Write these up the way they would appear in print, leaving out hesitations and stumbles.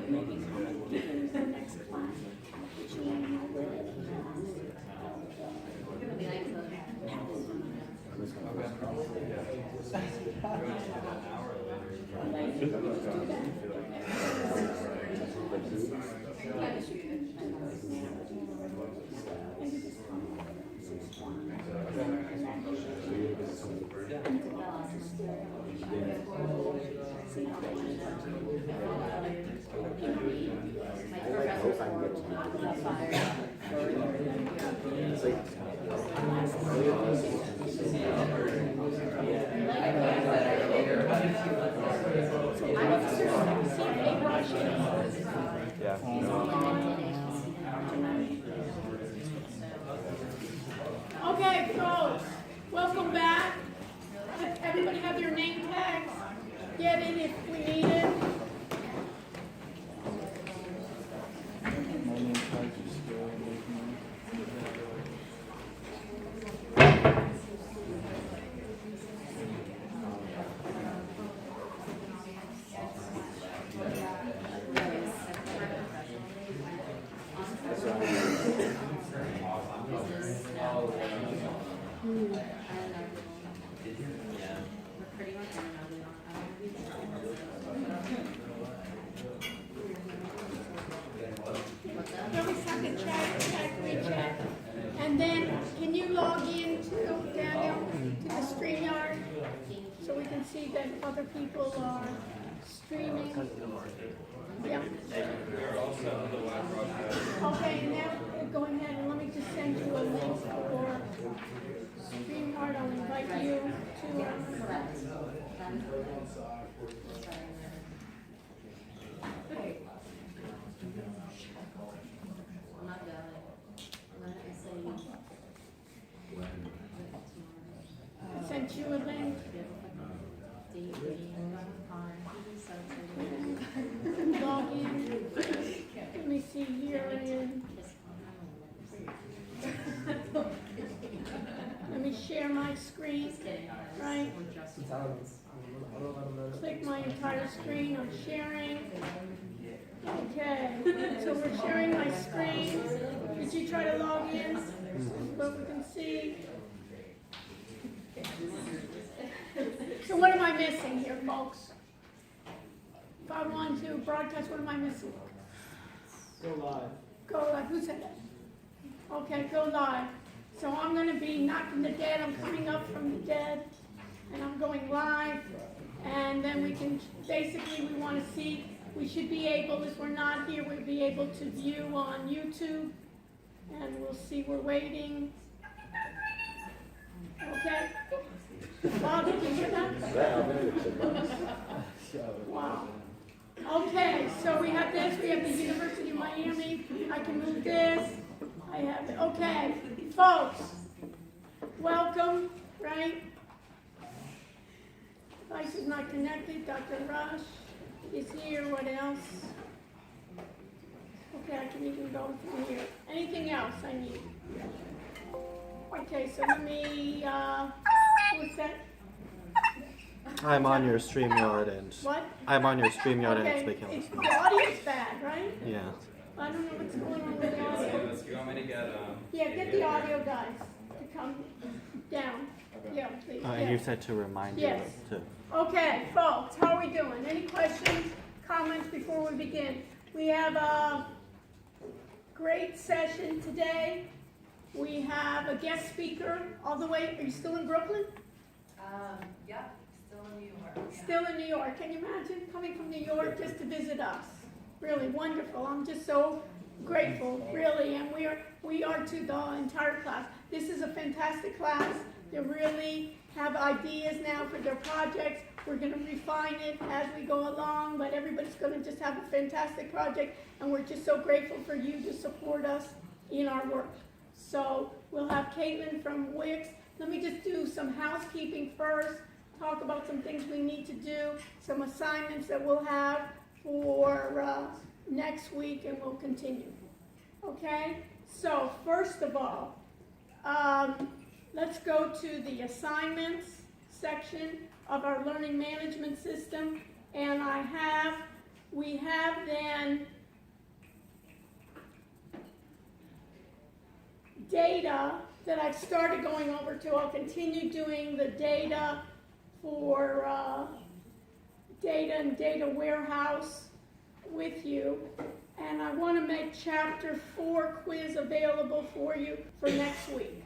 maybe comment in the next class, which you want to know where it Okay, folks, welcome back. Everybody have your name tags? Get it if we need it. Every second check. And then, can you log in to Daniel, to the StreamYard, so we can see that other people are streaming? Yeah. Okay, now go ahead and let me just send you a link for StreamYard. I'll invite you to. I sent you a link. Log in. Let me see here. Let me share my screen. Right? Click my entire screen. I'm sharing. Okay, so we're sharing my screen. Did you try to log in? But we can see. So what am I missing here, folks? If I want to broadcast, what am I missing? Go live. Go live. Who said that? Okay, go live. So I'm going to be not from the dead. I'm coming up from the dead, and I'm going live. And then we can, basically, we want to see. We should be able, if we're not here, we'll be able to view on YouTube. And we'll see, we're waiting. Okay? Bob, did you hear that? Wow. Okay, so we have this, we have the University of Miami. I can move this. I have, okay. Folks, welcome, right? Device is not connected. Dr. Rush is here. What else? Okay, I can even go through here. Anything else I need? Okay, so let me, what's that? I'm on your StreamYard and What? I'm on your StreamYard Okay, and it's making it's, us the audio's bad, right? Yeah. I don't know what's going on with the audio. You want me to get Yeah, get the audio guys to come down. Yeah, please. And Yeah. you said to remind Yes. you to. Okay, folks, how are we doing? Any questions, comments before we begin? We have a great session today. We have a guest speaker all the way. Are you still in Brooklyn? Yep, still in New York. Still in New York. Can you imagine coming from New York just to visit us? Really wonderful. I'm just so grateful, really, and we are to the entire class. This is a fantastic class. They really have ideas now for their projects. We're going to refine it as we go along, but everybody's going to just have a fantastic project, and we're just so grateful for you to support us in our work. So we'll have Caitlin from Wix. Let me just do some housekeeping first, talk about some things we need to do, some assignments that we'll have for next week, and we'll continue. Okay? So first of all, let's go to the assignments section of our learning management system, and I have we have then data that I've started going over to. I'll continue doing the data for data and data warehouse with you. And I want to make chapter 4 quiz available for you for next week.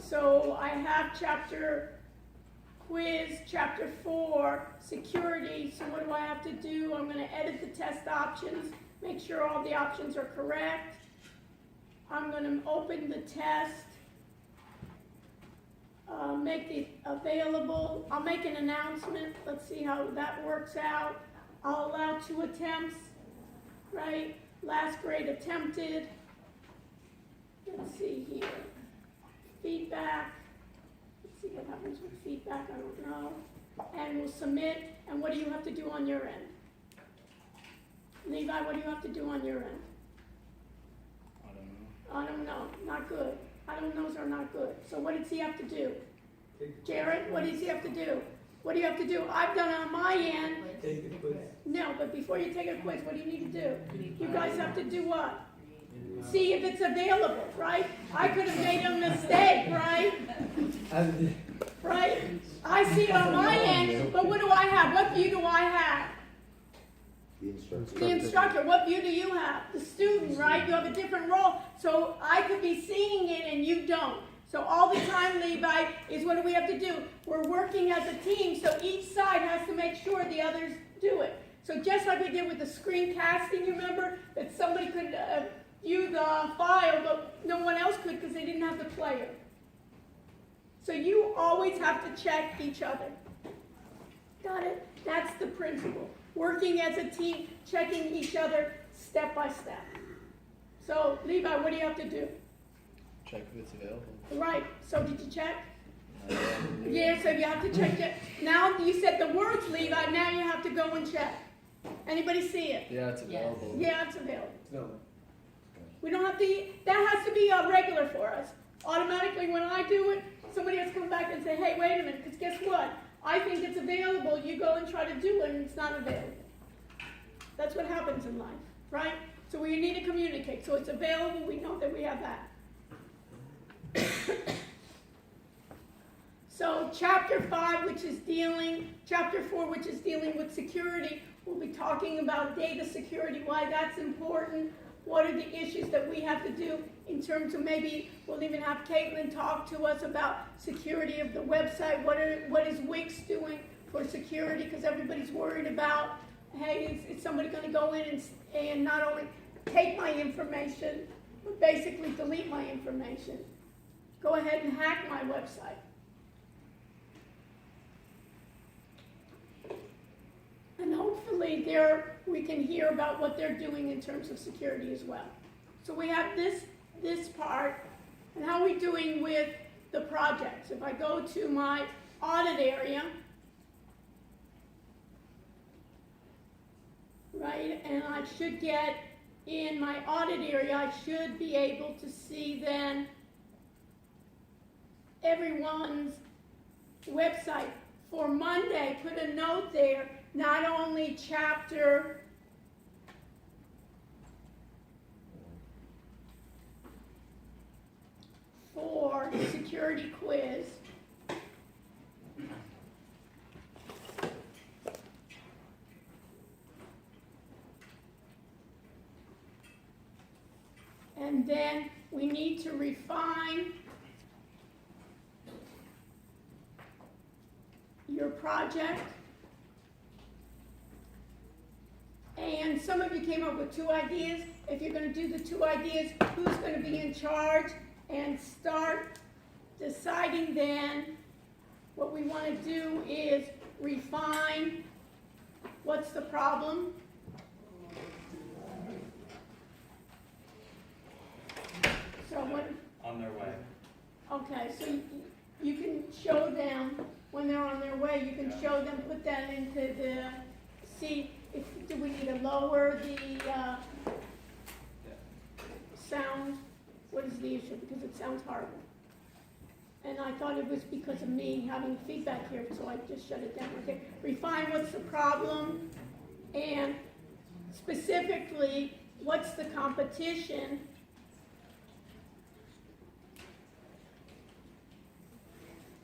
So I have chapter 4, security. So what do I have to do? I'm going to edit the test options, make sure all the options are correct. I'm going to open the test, make it available. I'll make an announcement. Let's see how that works out. I'll allow 2 attempts, right? Last grade attempted. Let's see here. Feedback. Let's see what happens with feedback. I don't know. And we'll submit. And what do you have to do on your end? Levi, what do you have to do on your end? I don't know. Not good. I don't knows are not good. So what does he have to do? Jared, what does he have to do? What do you have to do? I've done it on my end. Take the quiz. No, but before you take a quiz, what do you need to do? You guys have to do what? See if it's available, right? I could have made a mistake, right? Right? I see it on my end, but what do I have? What view do I have? The instructor. What view do you have? The student, right? You have a different role. So I could be seeing it and you don't. So all the time, Levi, is what do we have to do? We're working as a team, so each side has to make sure the others do it. So just like we did with the screencasting, you remember? That somebody could view the file, but no one else could because they didn't have the player. So you always have to check each other. Got it? That's the principle. Working as a team, checking each other step by step. So, Levi, what do you have to do? Check if it's available. Right. So did you check? Yeah, so you have to check it. Now you said the words, Levi, now you have to go and check. Anybody see it? Yeah, it's available. Yeah, it's available. No. We don't have to, that has to be regular for us. Automatically when I do it, somebody has to come back and say, hey, wait a minute, because guess what? I think it's available, you go and try to do it and it's not available. That's what happens in life, right? So we need to communicate. So it's available, we know that we have that. So chapter 5, chapter 4, which is dealing with security, we'll be talking about data security, why that's important, what are the issues that we have to do in terms of maybe we'll even have Caitlin talk to us about security of the website, what is Wix doing for security, because everybody's worried about, hey, is somebody going to go in and not only take my information, but basically delete my information. Go ahead and hack my website. And hopefully there we can hear about what they're doing in terms of security as well. So we have this part, and how are we doing with the projects? If I go to my audit area, right, and I should get in my audit area, I should be able to see then everyone's website. For Monday, put a note there, not only chapter 4 security quiz, and then we need to refine your project. And some of you came up with 2 ideas. If you're going to do the 2 ideas, who's going to be in charge? And start deciding then what we want to do is refine what's the problem. So what? On their way. Okay, so you can show them when they're on their way. You can show them, put that into the, see if do we need to lower the sound. What is the issue? Because it sounds horrible. And I thought it was because of me having feedback here, so I just shut it down. Okay, refine what's the problem, and specifically, what's the competition?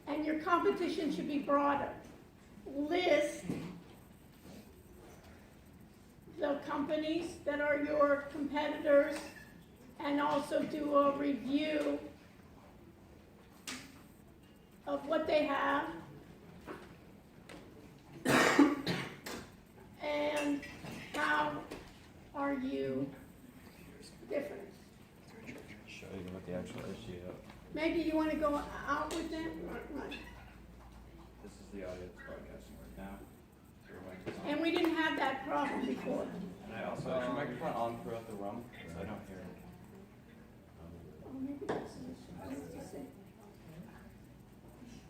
And your competition should be broader. List the companies that are your competitors and also do a review of what they have and how are you different. Show you what the actual issue is. Maybe you want to go out with them? Right. This is the audio that's broadcasting right now. Your microphone's on. And we didn't have that problem before. And I also, is your microphone on throughout the room? Because I don't hear it. Oh, maybe that's an issue. I have to see.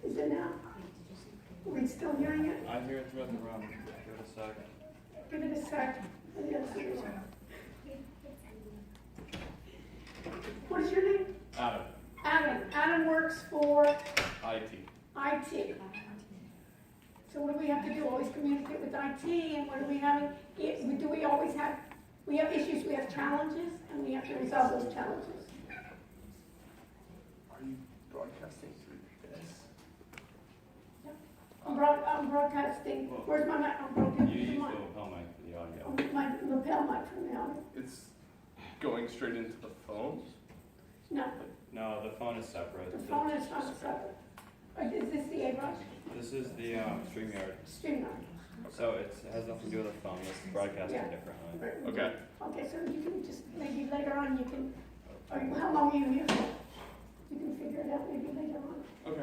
Is it now? Are we still hearing it? I hear it throughout the room. Give it a sec. Give it a sec. Yes, it is. What is your name? Adam, Adam. Adam works for IT. IT. So what do we have to do? Always communicate with IT, and what do we have? Do we always have? We have issues, we have challenges, and we have to resolve those challenges. Are you broadcasting through this? I'm broadcasting. Where's my mic? I'm You broadcasting use the my lapel mic for the audio. my lapel mic from the audio. It's going straight into the phone? No, No, the phone is separate. the phone is not separate. Is this the A-Rush? This is the StreamYard. StreamYard. So it has nothing to do with the phone. It's broadcasting Yeah. differently. Okay. Okay, so you can just, maybe later on you can, or how long are you here for? You can figure it out maybe later on. Okay.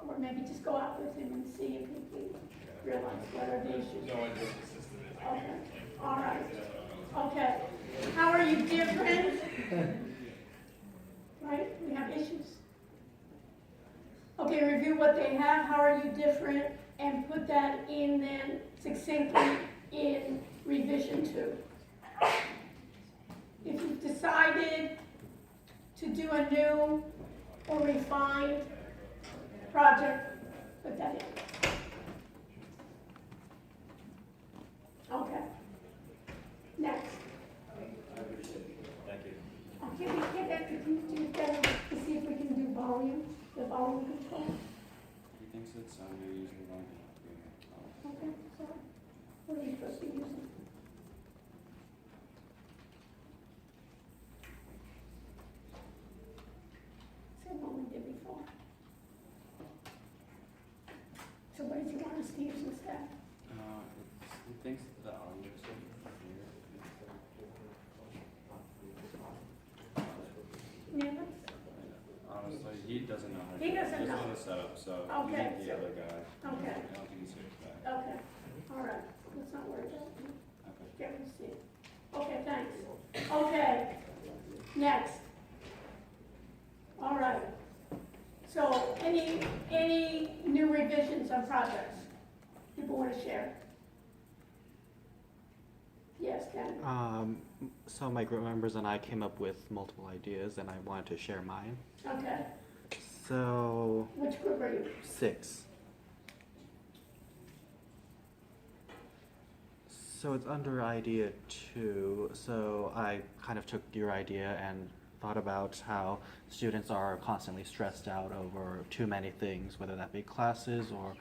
Or maybe just go out with him and see if he can realize what are the issues. No, I just assisted it. Okay, all right. Okay, how are you different? Right, we have issues. Okay, review what they have, how are you different, and put that in then succinctly in revision 2. If you've decided to do a new or refined project, put that in. Okay. Next. Thank you. Okay, we get that, could you do that to see if we can do volume, the volume control? He thinks it's you're using the wrong. Okay, so what are you supposed to be using? Same one we did before. So what did you want us to use instead? He thinks the audio is from here. Yeah, Honestly, he doesn't know how to He do it. doesn't He know. doesn't know the setup, so Okay, you need the so- other guy. okay. I don't think he's here today. okay, all right, let's not worry about it. Okay. Get what you see. Okay, thanks. Okay, next. All right. So, any new revisions on projects people want to share? Yes, Ken? So my group members and I came up with multiple ideas, and I wanted to share mine. Okay, So which group are you? 6. So it's under idea 2. So I kind of took your idea and thought about how students are constantly stressed out over too many things, whether that be classes or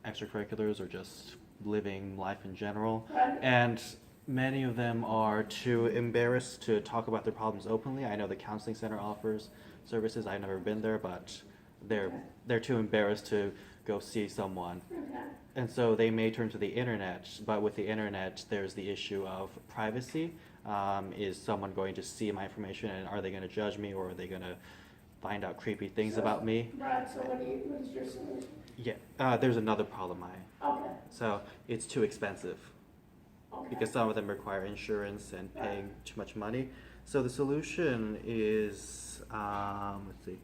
extracurriculars or just living life in general. Right. And many of them are too embarrassed to talk about their problems openly. I know the counseling center offers services. I've never been there, but they're too embarrassed to go see someone. Okay, And so they may turn to the internet, but with the internet, there's the issue of privacy. Is someone going to see my information, and are they going to judge me, or are they going to find out creepy things about me? right, so what is your solution? Yeah, there's another problem. Okay, So it's too expensive okay. because some of them require insurance and paying too much money. So the solution is, let's see,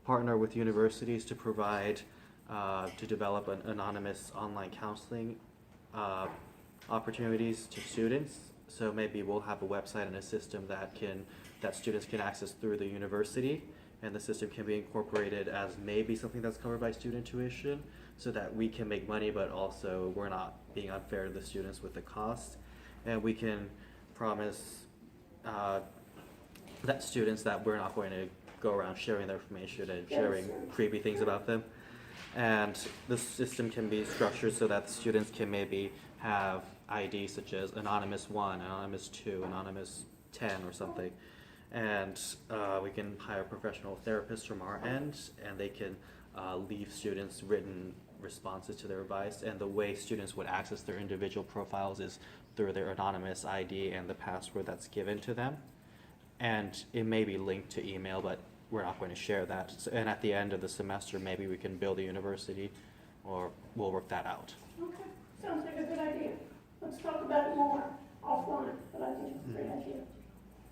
partner with universities to provide, to develop an anonymous online counseling opportunities to students. So maybe we'll have a website and a system that students can access through the university, and the system can be incorporated as maybe something that's covered by student tuition, so that we can make money, but also we're not being unfair to the students with the cost. And we can promise that students that we're not going to go around sharing their information and sharing creepy things about them. And the system can be structured so that the students can maybe have IDs such as Anonymous 1, Anonymous 2, Anonymous 10 or something. And we can hire professional therapists from our end, and they can leave students written responses to their advice. And the way students would access their individual profiles is through their anonymous ID and the password that's given to them. And it may be linked to email, but we're not going to share that. So, and at the end of the semester, maybe we can build a university, or we'll work that out. Okay, sounds like a good idea. Let's talk about it more offline, but I think it's a great idea.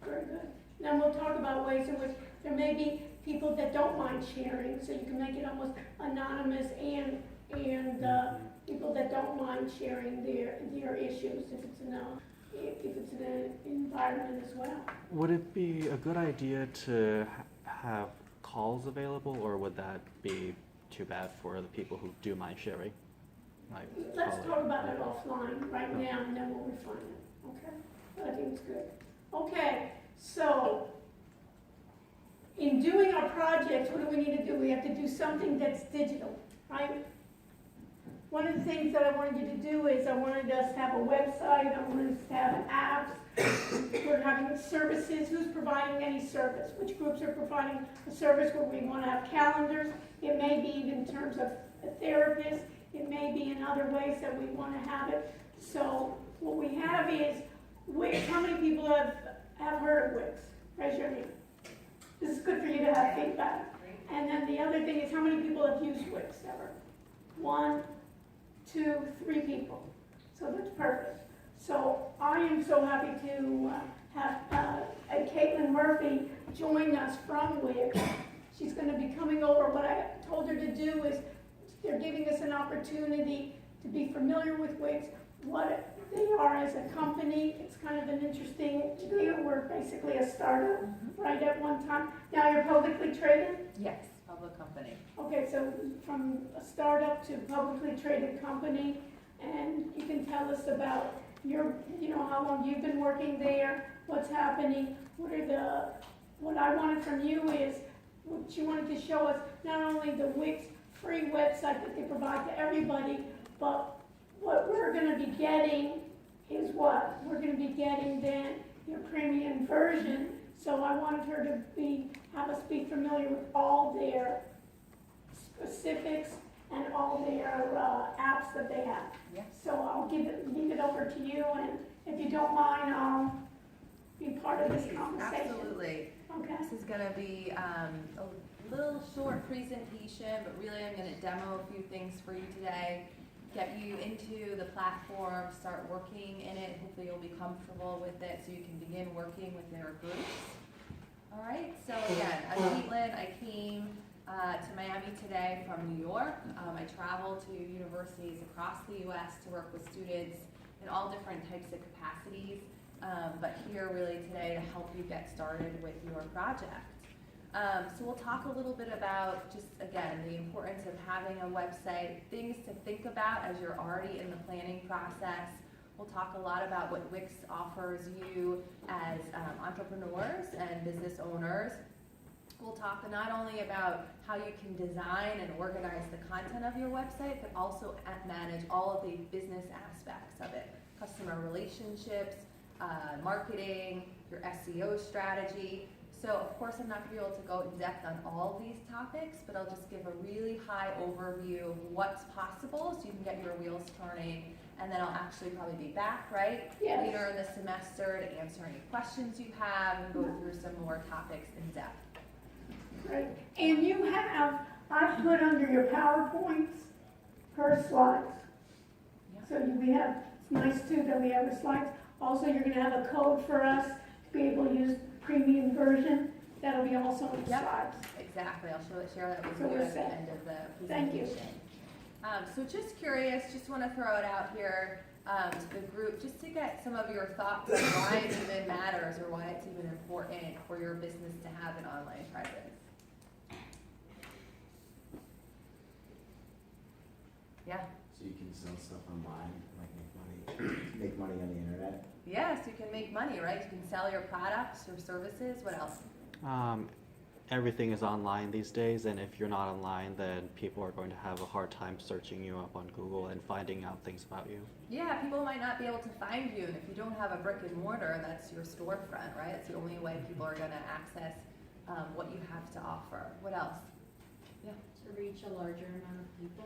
Very good. Then we'll talk about ways in which there may be people that don't mind sharing, so you can make it almost anonymous and people that don't mind sharing their issues if it's an environment as well. Would it be a good idea to have calls available, or would that be too bad for the people who do mind sharing? Like, Let's call talk about it offline right now, and then we'll refine it, okay? But I think it's good. Okay, so in doing our projects, what do we need to do? We have to do something that's digital, right? One of the things that I wanted you to do is I wanted us to have a website, I wanted us to have apps, we're having services, who's providing any service, which groups are providing a service where we want to have calendars, it may be even in terms of a therapist, it may be in other ways that we want to have it. So what we have is Wix. How many people have heard of Wix? Raise your hand. This is good for you to have feedback. And then the other thing is how many people have used Wix ever? 1, 2, 3 people. So that's perfect. So I am so happy to have Caitlin Murphy join us from Wix. She's going to be coming over. What I told her to do is they're giving us an opportunity to be familiar with Wix, what they are as a company. It's kind of an interesting deal. We're basically a startup, right, at one time. Now you're publicly traded? Yes, public company. Okay, so from a startup to publicly traded company, and you can tell us about how long you've been working there, what's happening, what I wanted from you is, what you wanted to show us, not only the Wix free website that they provide to everybody, but what we're going to be getting is what? We're going to be getting then your premium version. So I wanted her to have us be familiar with all their specifics and all their apps that they have. Yes. So I'll leave it over to you, and if you don't mind, I'll be part of this conversation. Absolutely. Okay. This is going to be a little short presentation, but really I'm going to demo a few things for you today, get you into the platform, start working in it. Hopefully you'll be comfortable with it so you can begin working with their groups. All right, so again, I'm Caitlin. I came to Miami today from New York. I travel to universities across the U.S. to work with students in all different types of capacities, but here really today to help you get started with your project. So we'll talk a little bit about just, again, the importance of having a website, things to think about as you're already in the planning process. We'll talk a lot about what Wix offers you as entrepreneurs and business owners. We'll talk not only about how you can design and organize the content of your website, but also manage all of the business aspects of it. Customer relationships, marketing, your SEO strategy. So of course I'm not going to be able to go in depth on all of these topics, but I'll just give a really high overview of what's possible so you can get your wheels turning, and then I'll actually probably be back, right? Yes. Later in the semester to answer any questions you have and go through some more topics in depth. Great. And I've put under your PowerPoints per slides. Yeah. So it's nice too that we have the slides. Also, you're gonna have a code for us to be able to use premium version. That'll be also on the Yep. slides. Exactly, I'll share that with So you we're at the set. end of the Thank you. presentation. So just curious, just want to throw it out here to the group, just to get some of your thoughts on why it even matters or why it's even important for your business to have an online presence. So you can sell stuff online, like make money on the internet? Yes, you can make money, right? You can sell your products, your services. What else? Everything is online these days, and if you're not online, then people are going to have a hard time searching you up on Google and finding out things about you. Yeah, people might not be able to find you, and if you don't have a brick and mortar, that's your storefront, right? It's the only way people are going to access what you have to offer. What else? To reach a larger amount of people.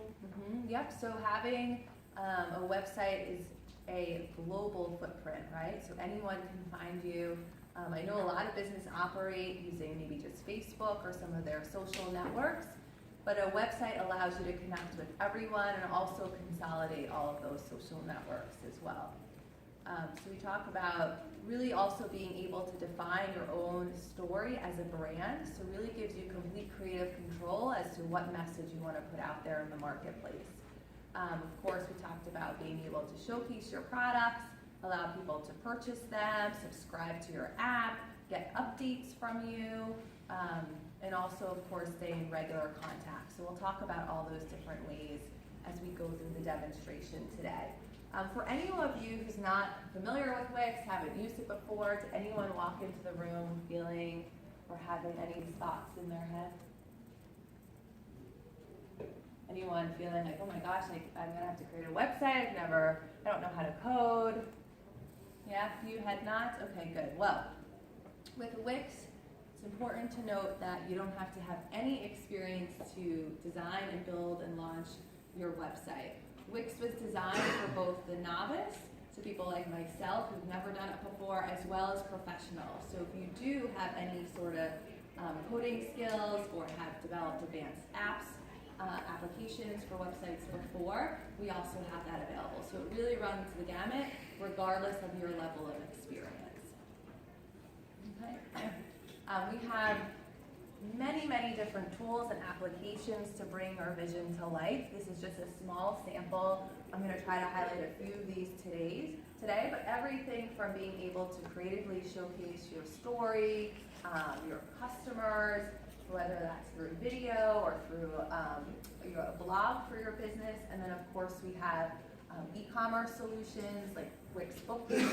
Yep, so having a website is a global footprint, right? So anyone can find you. I know a lot of businesses operate using maybe just Facebook or some of their social networks, but a website allows you to connect with everyone and also consolidate all of those social networks as well. So we talk about really also being able to define your own story as a brand, so really gives you complete creative control as to what message you want to put out there in the marketplace. Of course, we talked about being able to showcase your products, allow people to purchase them, subscribe to your app, get updates from you, and also, of course, stay in regular contact. So we'll talk about all those different ways as we go through the demonstration today. For any of you who's not familiar with Wix, haven't used it before, did anyone walk into the room feeling or having any thoughts in their head? Anyone feeling like, oh my gosh, I'm gonna have to create a website, I don't know how to code? Yeah, you had not? Okay, good. Well, with Wix, it's important to note that you don't have to have any experience to design and build and launch your website. Wix was designed for both the novice, so people like myself who've never done it before, as well as professionals. So if you do have any sort of coding skills or have developed advanced apps, applications for websites before, we also have that available. So it really runs the gamut regardless of your level of experience. Okay. We have many different tools and applications to bring our vision to life. This is just a small sample. I'm going to try to highlight a few of these today, but everything from being able to creatively showcase your story, your customers, whether that's through video or through your blog for your business, and then of course we have e-commerce solutions like Wix Bookings,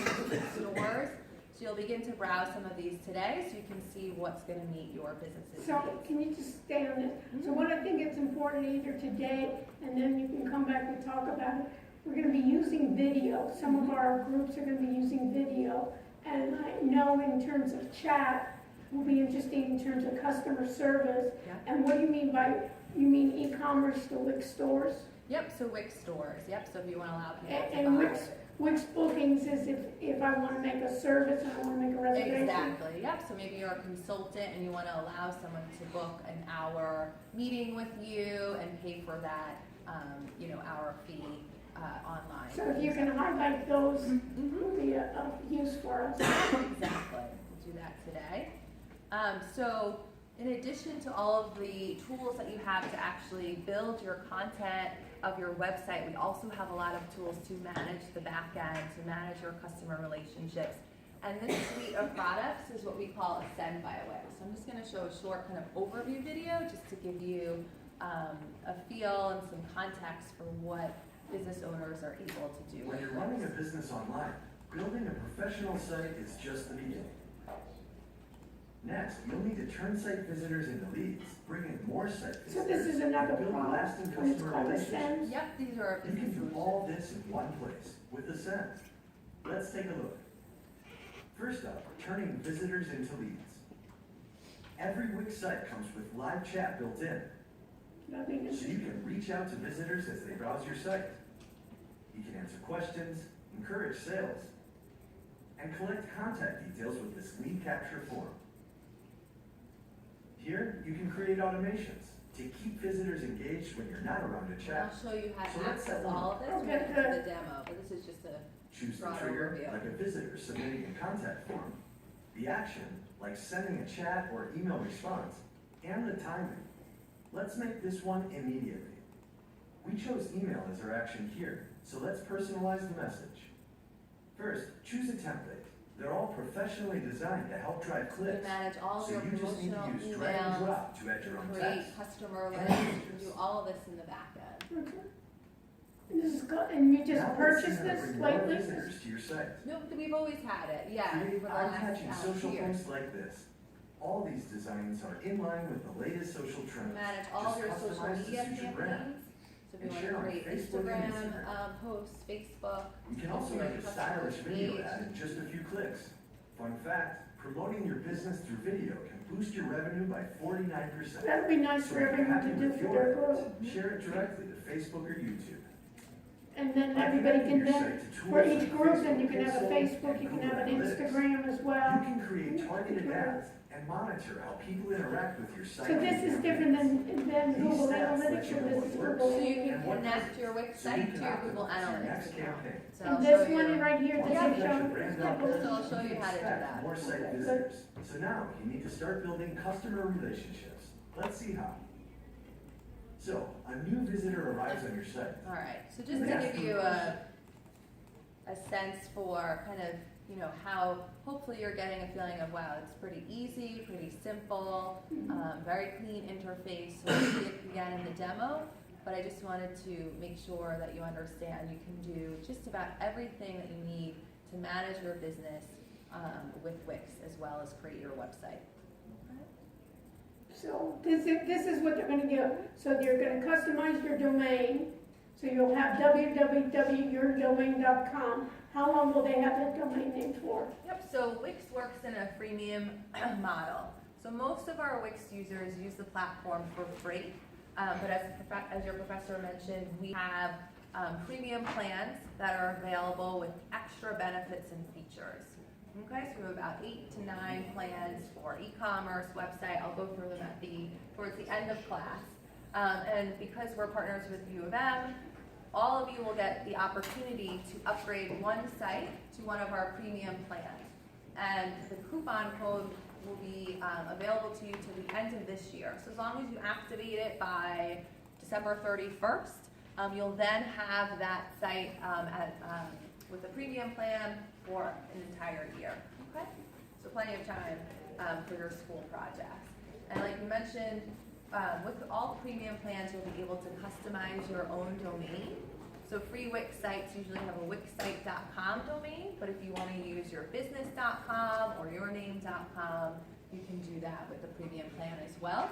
stores. So you'll begin to browse some of these today so you can see what's going to meet your business's So needs. can you just stay on this? So what I think it's important either today, and then you can come back and talk about it. We're going to be using video. Some of our groups are going to be using video. And I know in terms of chat, will be interesting in terms of customer service. Yeah. And what do you mean by, you mean e-commerce to Wix stores? Yep, so Wix stores. Yep, so if you want to allow people to And buy. Wix bookings is if I want to make a service and I want to make a reservation. Exactly, yep. So maybe you're a consultant and you want to allow someone to book an hour meeting with you and pay for that, hour fee online. So if you can highlight those, would be of use for us. Exactly, we'll do that today. So in addition to all of the tools that you have to actually build your content of your website, we also have a lot of tools to manage the back end, to manage your customer relationships. And this suite of products is what we call Ascend by Wix. So I'm just going to show a short kind of overview video just to give you a feel and some context for what business owners are able to do. When you're running a business online, building a professional site is just the beginning. Next, you'll need to turn site visitors into leads, bring in more site visitors, So this is another and build product, lasting and it's customer called relationships. Ascend. Yep, these are our You business can do solutions. all this in one place with Ascend. Let's take a look. First up, turning visitors into leads. Every Wix site comes with live chat built in, Nothing is- so you can reach out to visitors as they browse your site. You can answer questions, encourage sales, and collect contact details with this lead capture form. Here, you can create automations to keep visitors engaged when you're not around to And chat. I'll show you how So to let's access set one all up. of this. We're Okay, going to do good. the demo, but this is just a Choose the broad trigger, overview. like a visitor submitting a contact form. The action, like sending a chat or email response. And the timing. Let's make this one immediately. We chose email as our action here, so let's personalize the message. First, choose a template. They're all professionally designed to help drive You clicks. manage all of So your you just need promotional to use drag and emails, drop to add your own create text. customer and lists, you can images. do all of this in the back end. Okay. And you just Now let's purchased see how to this bring more lately? visitors to your site. Nope, we've always had it, yeah, Create for the last eye-catching social year. posts like this. All these designs are in line with the latest social trends. Manage all of Just your social customize to media suit your brand. campaigns. So if And you share wanna on create Facebook and Instagram, Instagram. posts, Facebook. You can also create make a customer stylish video page. ad in just a few clicks. Fun fact, promoting your business through video can boost your revenue by 49%. That'd be nice So for if you're everyone happy to do with for your their ads, group. share it directly to Facebook or YouTube. And then By everybody connecting can your then, site to for tools each like group, then you Facebook can have a Pixel Facebook, and you can Google have an Analytics. Instagram as You well. can create targeted ads and monitor how people interact with your site. So this is different than Google These steps let Analytics, you or know this what is works. Google. So you can And what connect doesn't. your Wix So you site to can your Google optimize your Analytics next account. campaign. So I'll And show this one you. right here, Once this you've is got your showing. brand Yeah, out there, so I'll show you how to do expect that. More site Okay, visitors. So now you need to start building customer relationships. Let's see how. So a new visitor arrives on your site. Alright, so just to give you a sense for kind of, you know, how hopefully you're getting a feeling of, wow, it's pretty easy, pretty simple, very clean interface. So we'll see it again in the demo, but I just wanted to make sure that you understand you can do just about everything that you need to manage your business with Wix, as well as create your website. So this is what they're gonna do. So they're gonna customize your domain. So you'll have www.yourdomain.com. How long will they have that domain name for? Yep, so Wix works in a freemium model. So most of our Wix users use the platform for free, but as your professor mentioned, we have premium plans that are available with extra benefits and features. Okay, so we have about 8 to 9 plans for e-commerce, website. I'll go through them towards the end of class. And because we're partners with U of M, all of you will get the opportunity to upgrade one site to one of our premium plans. And the coupon code will be available to you till the end of this year. So as long as you activate it by December 31st, you'll then have that site with a premium plan for an entire year. Okay? So plenty of time for your school projects. And like you mentioned, with all premium plans, you'll be able to customize your own domain. So free Wix sites usually have a wixsite.com domain, but if you want to use your business.com or yourname.com, you can do that with the premium plan as well.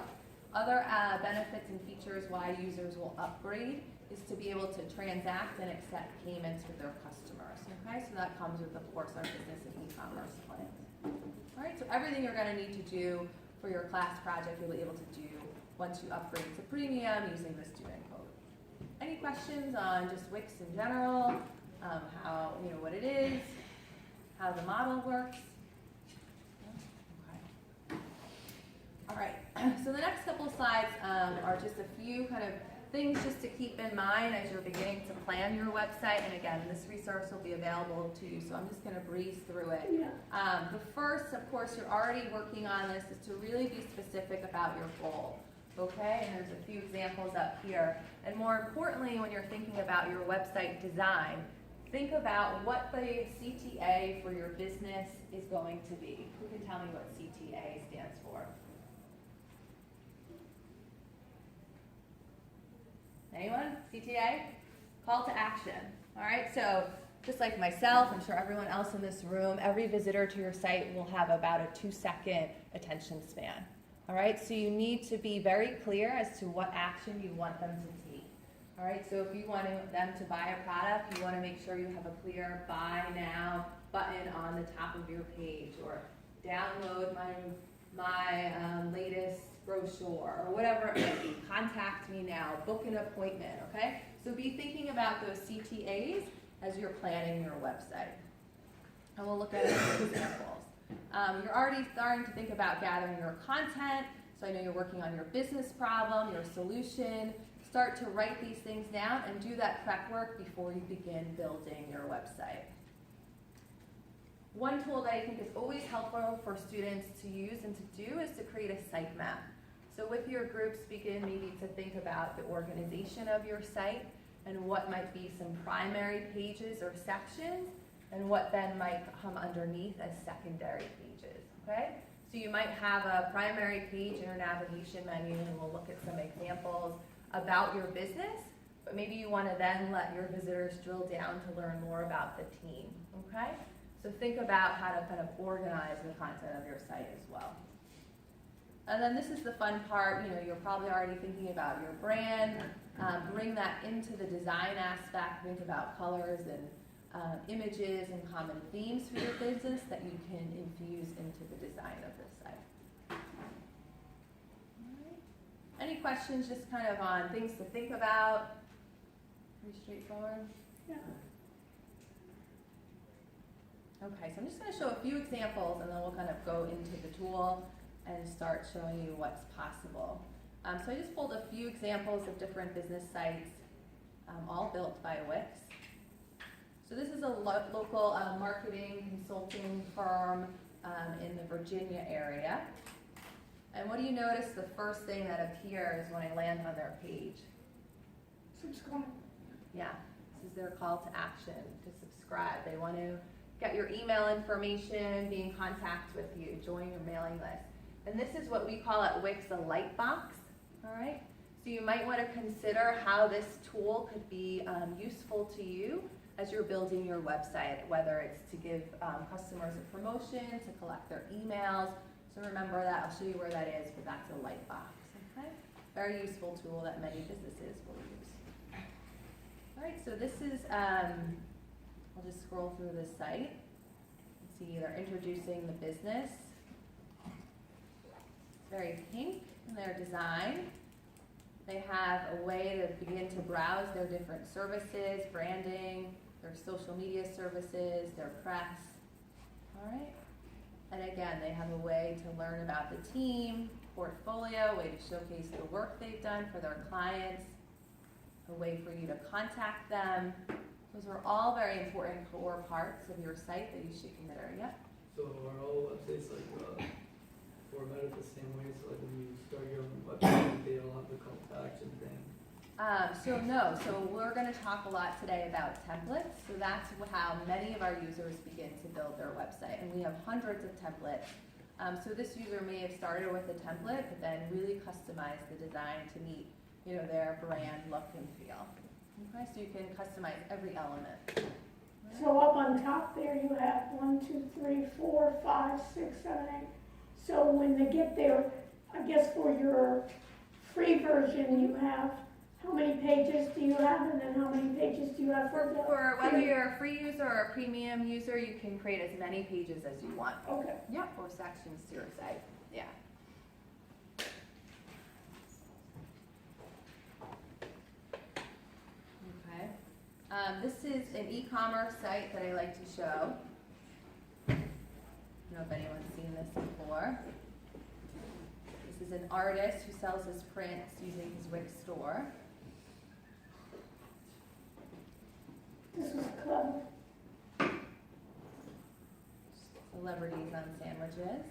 Other benefits and features why users will upgrade is to be able to transact and accept payments with their customers. Okay, so that comes with, of course, our business and e-commerce plans. All right, so everything you're going to need to do for your class project, you'll be able to do once you upgrade to premium using the student code. Any questions on just Wix in general, how, you know, what it is, how the model works? Okay. All right, so the next couple slides are just a few kind of things just to keep in mind as you're beginning to plan your website. And again, this resource will be available to you, so I'm just going to breeze through it. Yeah. The first, of course, you're already working on this, is to really be specific about your goal. Okay, and there's a few examples up here. And more importantly, when you're thinking about your website design, think about what the CTA for your business is going to be. Who can tell me what CTA stands for? Anyone? CTA? Call to action. All right, so just like myself, I'm sure everyone else in this room, every visitor to your site will have about a 2-second attention span. All right, so you need to be very clear as to what action you want them to take. All right, so if you want them to buy a product, you want to make sure you have a clear buy now button on the top of your page, or download my latest brochure, or whatever it might be. Contact me now, book an appointment, okay? So be thinking about those CTAs as you're planning your website. And we'll look at a few examples. You're already starting to think about gathering your content, so I know you're working on your business problem, your solution. Start to write these things down and do that prep work before you begin building your website. One tool that I think is always helpful for students to use and to do is to create a site map. So with your groups, begin maybe to think about the organization of your site and what might be some primary pages or sections, and what then might come underneath as secondary pages, okay? So you might have a primary page in your navigation menu, and we'll look at some examples about your business, but maybe you want to then let your visitors drill down to learn more about the team, okay? So think about how to kind of organize the content of your site as well. And then this is the fun part, you know, you're probably already thinking about your brand, bring that into the design aspect, think about colors and images and common themes for your business that you can infuse into the design of this site. Alright. Any questions just kind of on things to think about? Pretty straightforward. Yeah. Okay, so I'm just going to show a few examples and then we'll kind of go into the tool and start showing you what's possible. So I just pulled a few examples of different business sites, all built by Wix. So this is a local marketing consulting firm in the Virginia area. And what do you notice the first thing that appears when I land on their page? Subscribe. Yeah, this is their call to action, to subscribe. They want to get your email information, be in contact with you, join your mailing list. And this is what we call at Wix a light box, all right? So you might want to consider how this tool could be useful to you as you're building your website, whether it's to give customers a promotion, to collect their emails. So remember that, I'll show you where that is, but that's a light box, okay? Very useful tool that many businesses will use. All right, so this is, I'll just scroll through this site. You see they're introducing the business. It's very pink in their design. They have a way to begin to browse their different services, branding, their social media services, their press. All right. And again, they have a way to learn about the team, portfolio, way to showcase the work they've done for their clients, a way for you to contact them. Those are all very important core parts of your site that you should consider. Yeah? So are all websites like formatted the same way? So like when you start your own website, they all have the call to action thing? So we're going to talk a lot today about templates. So that's how many of our users begin to build their website. And we have hundreds of templates. So this user may have started with a template, but then really customized the design to meet, you know, their brand look and feel. Okay, so you can customize every element. So up on top there you have 1, 2, 3, 4, 5, 6, 7, 8. So when they get there, I guess for your free version you have, how many pages do you have, and then how many pages do you have for the For whether you're a free user or a premium user, you can create as many pages as you want. Okay. Yep, or sections to your site. Yeah. Okay. This is an e-commerce site that I like to show. I don't know if anyone's seen this before. This is an artist who sells his prints using his Wix store. This is clever. Celebrities on sandwiches.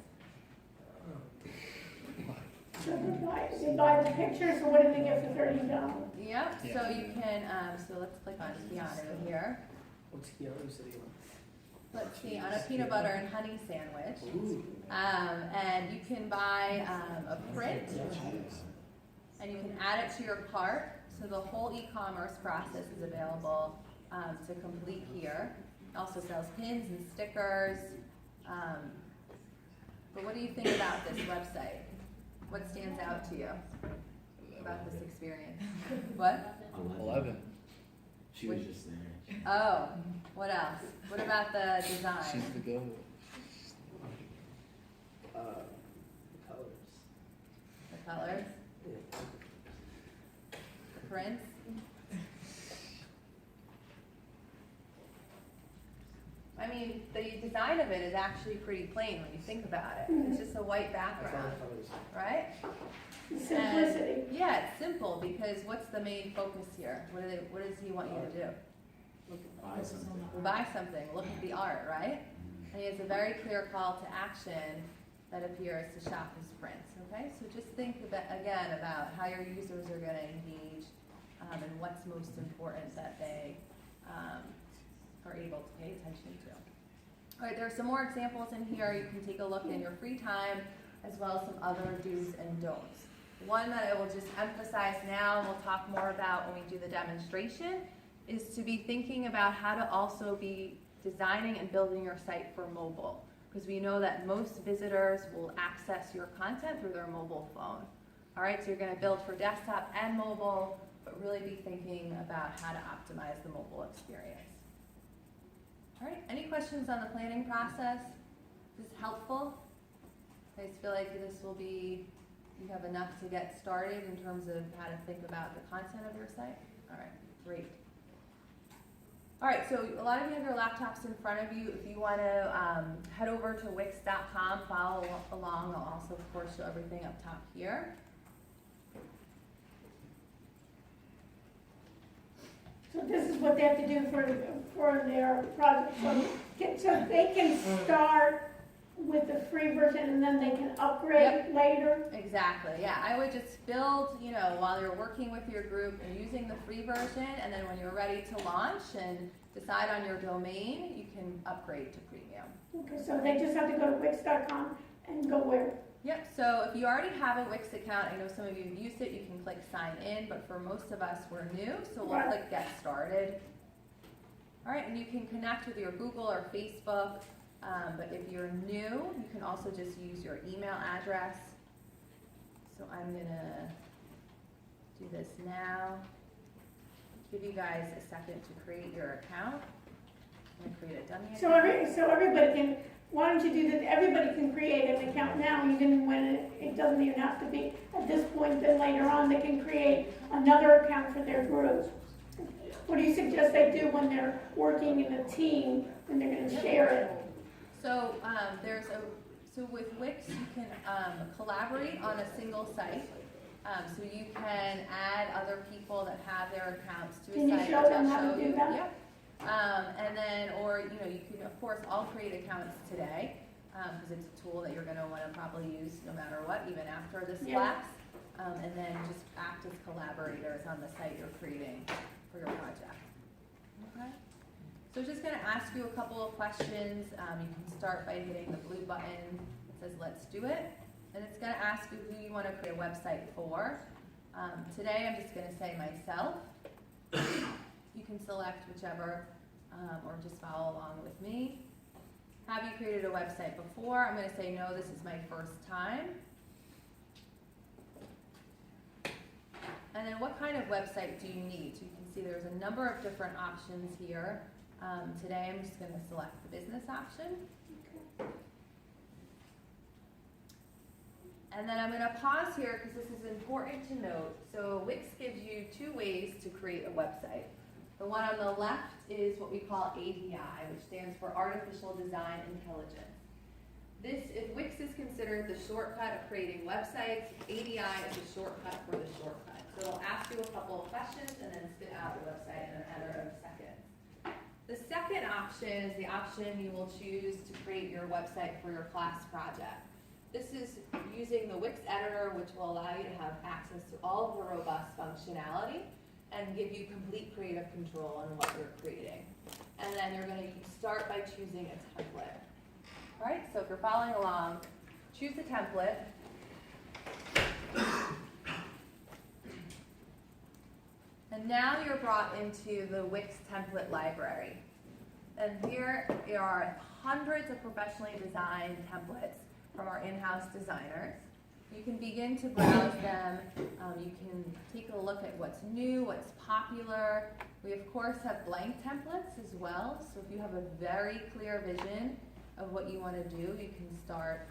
So they buy the pictures, or what do they get for $30? Yep, so you can, so let's click on Keanu here. What's Keanu City on? Let's see, on a peanut butter and honey sandwich. And you can buy a print, and you can add it to your cart. So the whole e-commerce process is available to complete here. It also sells pins and stickers. But what do you think about this website? What stands out to you about this experience? What? 11. She was just there. Oh, what else? What about the design? She's the go. The colors. The colors? Yeah. The prints? I mean, the design of it is actually pretty plain when you think about it. It's just a white background, right? Simplicity. And, yeah, it's simple because what's the main focus here? What does he want you to do? Buy something. Buy something, look at the art, right? And he has a very clear call to action that appears to shop his prints, okay? So just think about, again, about how your users are going to engage and what's most important that they are able to pay attention to. All right, there are some more examples in here. You can take a look in your free time, as well as some other do's and don'ts. one that I will just emphasize now and we'll talk more about when we do the demonstration is to be thinking about how to also be designing and building your site for mobile. Because we know that most visitors will access your content through their mobile phone. All right, so you're gonna build for desktop and mobile, but really be thinking about how to optimize the mobile experience. All right, any questions on the planning process? Is this helpful? You guys feel like this will be, you have enough to get started in terms of how to think about the content of your site? All right, great. All right, so a lot of you have your laptops in front of you. If you want to head over to Wix.com, follow along. I'll also, of course, show everything up top here. So this is what they have to do for their project, so they can start with the free version and then they can upgrade later? Exactly, yeah. I would just build, you know, while you're working with your group and using the free version, and then when you're ready to launch and decide on your domain, you can upgrade to premium. Okay, so they just have to go to Wix.com and go where? Yep, so if you already have a Wix account, I know some of you have used it, you can click sign in, but for most of us, we're new, so we'll Right. click get started. All right, and you can connect with your Google or Facebook, but if you're new, you can also just use your email address. So I'm gonna do this now. Give you guys a second to create your account. I'm gonna create a dummy account. So everybody can, why don't you do that, everybody can create an account now, even when it doesn't even have to be at this point, then later on, they can create another account for their group. What do you suggest they do when they're working in a team, when they're gonna share it? So so with Wix, you can collaborate on a single site. So you can add other people that have their accounts to a Can you site. show which them I'll how to show do you. that? Yep. And then, or, you know, you can, of course, all create accounts today, because it's a tool that you're gonna wanna probably use no matter what, even after this Yeah. class. And then just act as collaborators on the site you're creating for your project. Okay? So just gonna ask you a couple of questions. You can start by hitting the blue button that says let's do it. And it's gonna ask you who you wanna create a website for. Today I'm just gonna say myself. You can select whichever, or just follow along with me. Have you created a website before? I'm gonna say no, this is my first time. And then what kind of website do you need? So you can see there's a number of different options here. Today I'm just gonna select the business option. And then I'm gonna pause here because this is important to note. So Wix gives you two ways to create a website. The one on the left is what we call ADI, which stands for Artificial Design Intelligence. If Wix is considered the shortcut of creating websites, ADI is a shortcut for the shortcut. So it'll ask you a couple of questions and then spit out the website in a matter of seconds. The second option is the option you will choose to create your website for your class project. This is using the Wix editor, which will allow you to have access to all of the robust functionality and give you complete creative control on what you're creating. And then you're going to start by choosing a template. All right, so if you're following along, choose a template. And now you're brought into the Wix template library. And here are hundreds of professionally designed templates from our in-house designers. You can begin to browse them. You can take a look at what's new, what's popular. We of course have blank templates as well. So if you have a very clear vision of what you want to do, you can start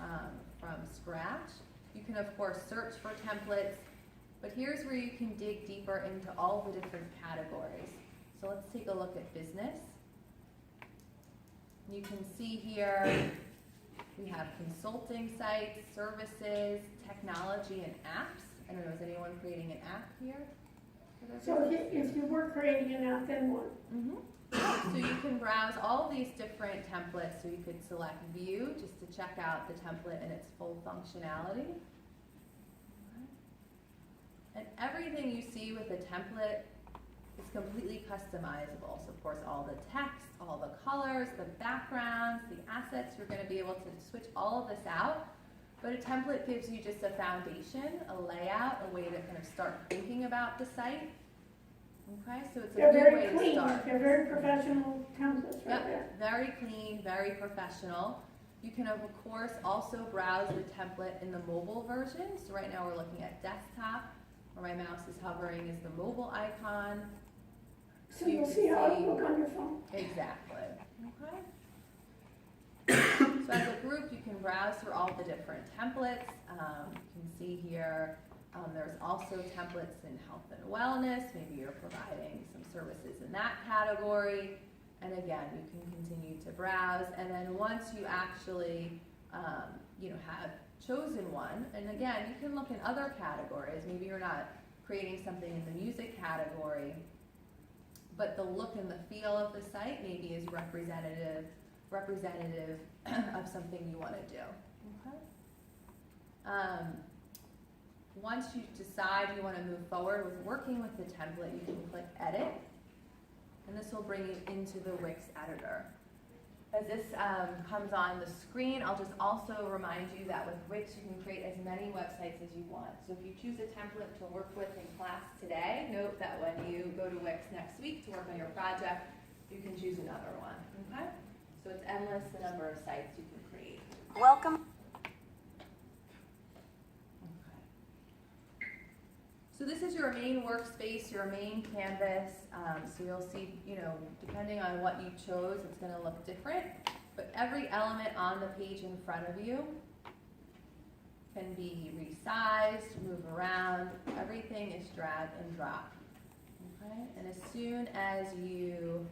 from scratch. You can of course search for templates, but here's where you can dig deeper into all the different categories. So let's take a look at business. You can see here we have consulting sites, services, technology, and apps. I don't know, is anyone creating an app here? So if you were creating an app, then what? So you can browse all these different templates. So you could select view just to check out the template in its full functionality. And everything you see with a template is completely customizable. So of course all the text, all the colors, the backgrounds, the assets, you're going to be able to switch all of this out But a template gives you just a foundation, a layout, a way to kind of start thinking about the site. Okay, so it's a They're good very way to clean, start. they're very professional templates right Yep, there. very clean, very professional. You can of course also browse the template in the mobile version. So right now we're looking at desktop, where my mouse is hovering is the mobile icon. So you'll see how it look on your phone. Exactly. Okay. So as a group, you can browse through all the different templates. You can see here, there's also templates in health and wellness. Maybe you're providing some services in that category. And again, you can continue to browse. And then once you actually, have chosen one, and again, you can look in other categories. Maybe you're not creating something in the music category, but the look and the feel of the site maybe is representative of something you want to do. Okay. Once you decide you want to move forward with working with the template, you can click Edit, and this will bring you into the Wix editor. As this comes on the screen, I'll just also remind you that with Wix you can create as many websites as you want. So if you choose a template to work with in class today, note that when you go to Wix next week to work on your project, you can choose another one. Okay? So it's endless the number of sites you can create. Welcome. So this is your main workspace, your main canvas. So you'll see, depending on what you chose, it's going to look different. But every element on the page in front of you can be resized, move around. Everything is drag and drop. Okay? And as soon as you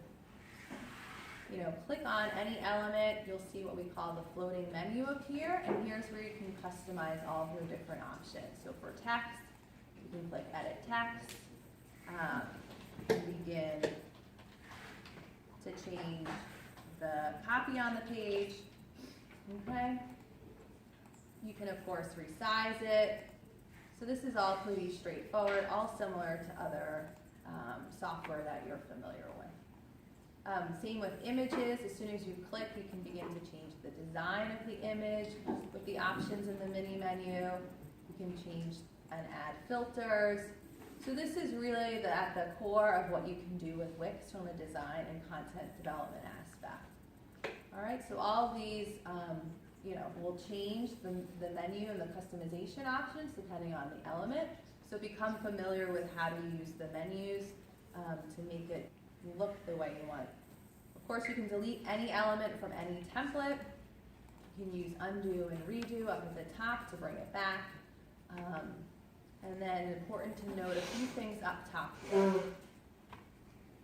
click on any element, you'll see what we call the floating menu appear. And here's where you can customize all of your different options. So for text, you can click Edit Text, begin to change the copy on the page, okay? You can, of course, resize it. So this is all pretty straightforward, all similar to other software that you're familiar with. Same with images. As soon as you click, you can begin to change the design of the image with the options in the mini menu. You can change and add filters. So this is really at the core of what you can do with Wix from a design and content development aspect. All right, so all of these, will change the menu and the customization options depending on the element. So become familiar with how to use the menus to make it look the way you want. Of course, you can delete any element from any template. You can use undo and redo up at the top to bring it back. And then important to note a few things up top here.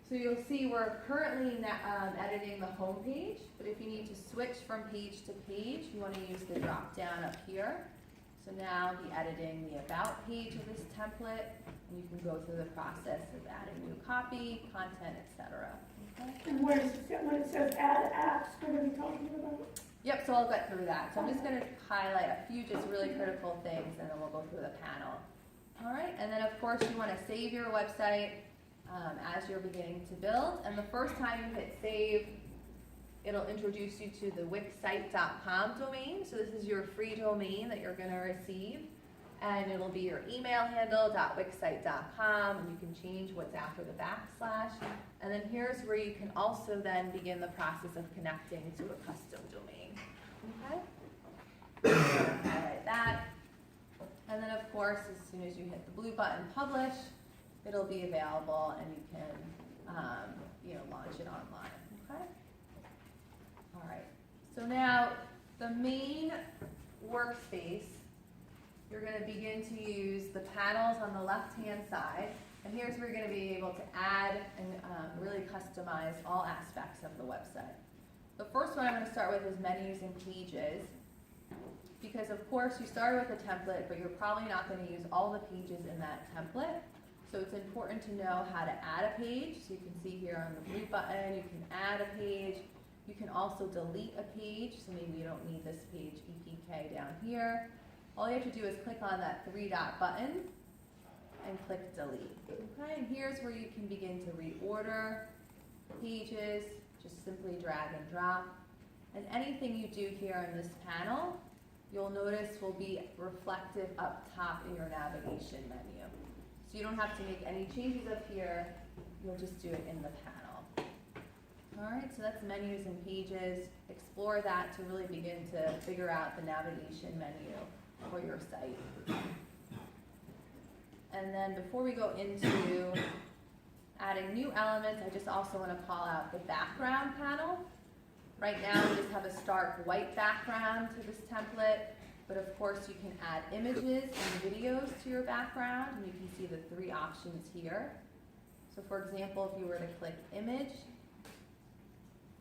So you'll see we're currently editing the home page, but if you need to switch from page to page, you want to use the drop down up here. So now I'll be editing the about page of this template, and you can go through the process of adding new copy, content, etc. Okay? And when it says add apps, what are we talking about? Yep, so I'll get through that. So I'm just going to highlight a few just really critical things, and then we'll go through the panel. All right, and then of course you want to save your website as you're beginning to build. And the first time you hit save, it'll introduce you to the wixsite.com domain. So this is your free domain that you're going to receive. And it'll be your email handle, .wixsite.com, and you can change what's after the backslash. And then here's where you can also then begin the process of connecting to a custom domain. Okay? Highlight that. And then of course, as soon as you hit the blue button, publish, it'll be available and you can, launch it online, okay? All right, so now the main workspace, you're gonna begin to use the panels on the left-hand side, and here's where you're gonna be able to add and really customize all aspects of the website. The first one I'm gonna start with is menus and pages. Because of course you started with a template, but you're probably not going to use all the pages in that template. So it's important to know how to add a page. So you can see here on the blue button, you can add a page. You can also delete a page. So maybe you don't need this page EPK down here. All you have to do is click on that 3-dot button and click delete. Okay, and here's where you can begin to reorder pages. Just simply drag and drop. And anything you do here in this panel you'll notice will be reflective up top in your navigation menu. So you don't have to make any changes up here, you'll just do it in the panel. Alright, so that's menus and pages. Explore that to really begin to figure out the navigation menu for your site. And then before we go into adding new elements, I just also want to call out the background panel. Right now we just have a stark white background to this template, but of course you can add images and videos to your background, and you can see the 3 options here. So for example, if you were to click image,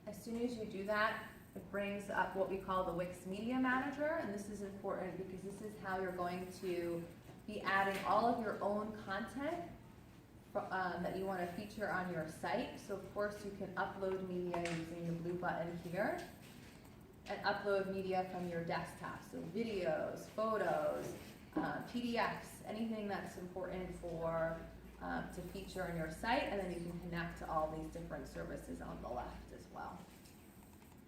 as soon as you do that, it brings up what we call the Wix Media Manager, and this is important because this is how you're going to be adding all of your own content that you want to feature on your site. So of course you can upload media using the blue button here, and upload media from your desktop. So videos, photos, PDFs, anything that's important for to feature on your site, and then you can connect to all these different services on the left as well.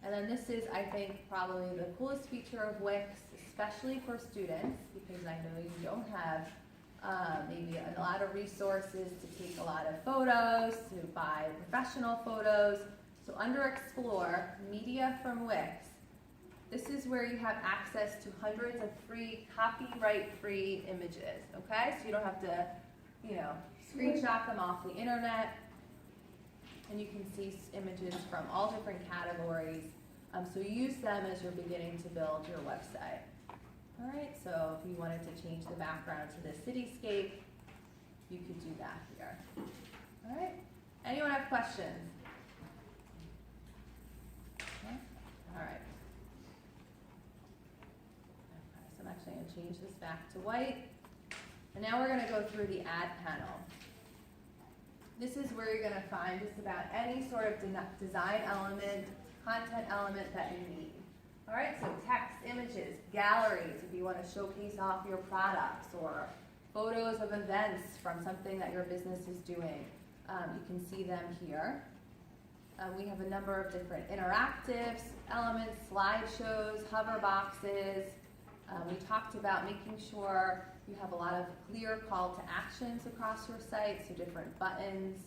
And then this is, I think, probably the coolest feature of Wix, especially for students, because I know you don't have maybe a lot of resources to take a lot of photos, to buy professional photos. So under Explore, Media from Wix, this is where you have access to hundreds of free, copyright-free images, okay? So you don't have to, screenshot them off the internet, and you can see images from all different categories. So use them as you're beginning to build your website. All right, so if you wanted to change the background to the cityscape, you could do that here. All right, anyone have questions? Okay. All right. Okay, so I'm actually gonna change this back to white. And now we're gonna go through the ad panel. This is where you're gonna find just about any sort of design element, content element that you need. All right, so text, images, galleries, if you want to showcase off your products, or photos of events from something that your business is doing, you can see them here. We have a number of different interactives, elements, slideshows, hover boxes. We talked about making sure you have a lot of clear call to actions across your site, so different buttons.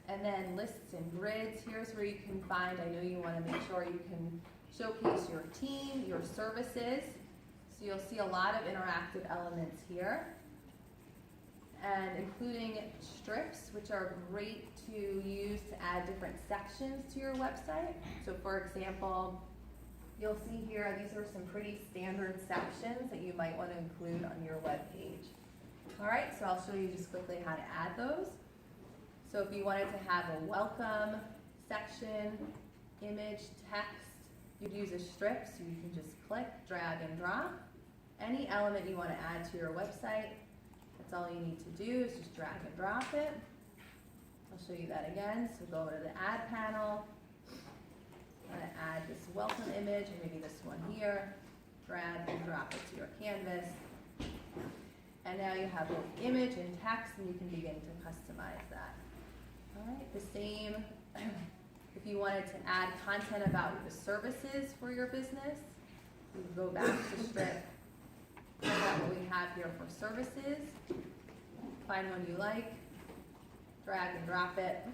And then lists and grids, here's where you can find, I know you want to make sure you can showcase your team, your services. So you'll see a lot of interactive elements here. And including strips, which are great to use to add different sections to your website. So for example, you'll see here, these are some pretty standard sections that you might want to include on your web page. All right, so I'll show you just quickly how to add those. So if you wanted to have a welcome section, image, text, you'd use a strip, so you can just click, drag, and drop. Any element you want to add to your website, that's all you need to do is just drag and drop it. I'll show you that again. So go over to the ad panel. I'm going to add this welcome image, or maybe this one here. Drag and drop it to your canvas. And now you have both image and text, and you can begin to customize that. All right, the same, if you wanted to add content about the services for your business, you go back to strip, check out what we have here for services, find one you like, drag and drop it,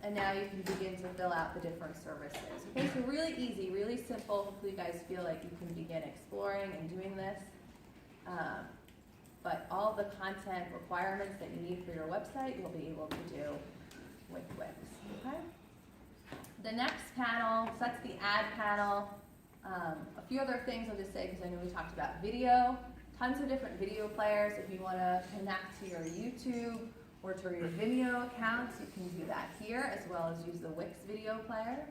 and now you can begin to fill out the different services. Okay, so really easy, really simple. Hopefully you guys feel like you can begin exploring and doing this. But all the content requirements that you need for your website, you'll be able to do with Wix, okay? The next panel, so that's the ad panel. A few other things I'll just say, because I know we talked about video. Tons of different video players. If you want to connect to your YouTube or to your Vimeo accounts, you can do that here, as well as use the Wix video player.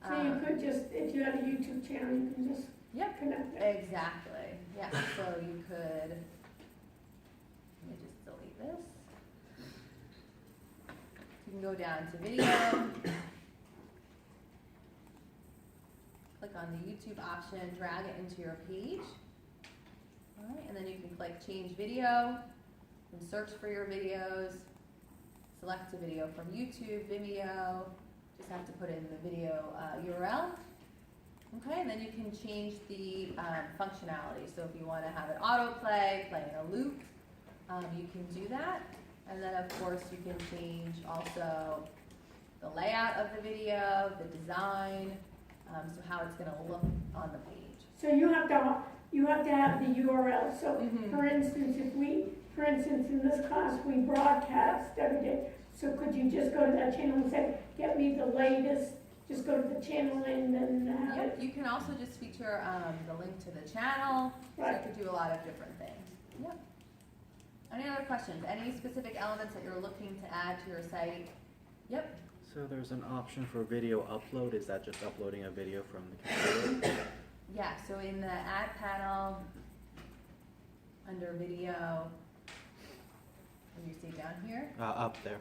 So you could just, if you had a YouTube channel, you can just connect it. Exactly. Yeah. So you could. Let me just delete this. You can go down to video. Click on the YouTube option, drag it into your page. All right, and then you can click change video and search for your videos. Select a video from YouTube, Vimeo. Just have to put in the video URL, Okay, and then you can change the functionality. So if you want to have it autoplay, play in a loop, you can do that. And then of course you can change also the layout of the video, the design, so how it's going to look on the page. So you have to have the URL. So Mhm. for instance, in this class, we broadcast every day. So could you just go to that channel and say, get me the latest, just go to the channel and then have it? Yep, you can also just feature the link to the channel, so you Right. could do a lot of different things. Yep. Any other questions? Any specific elements that you're looking to add to your site? Yep. So there's an option for video upload. Is that just uploading a video from the computer? Yeah, so in the ad panel, under video, and you see down here, Up there.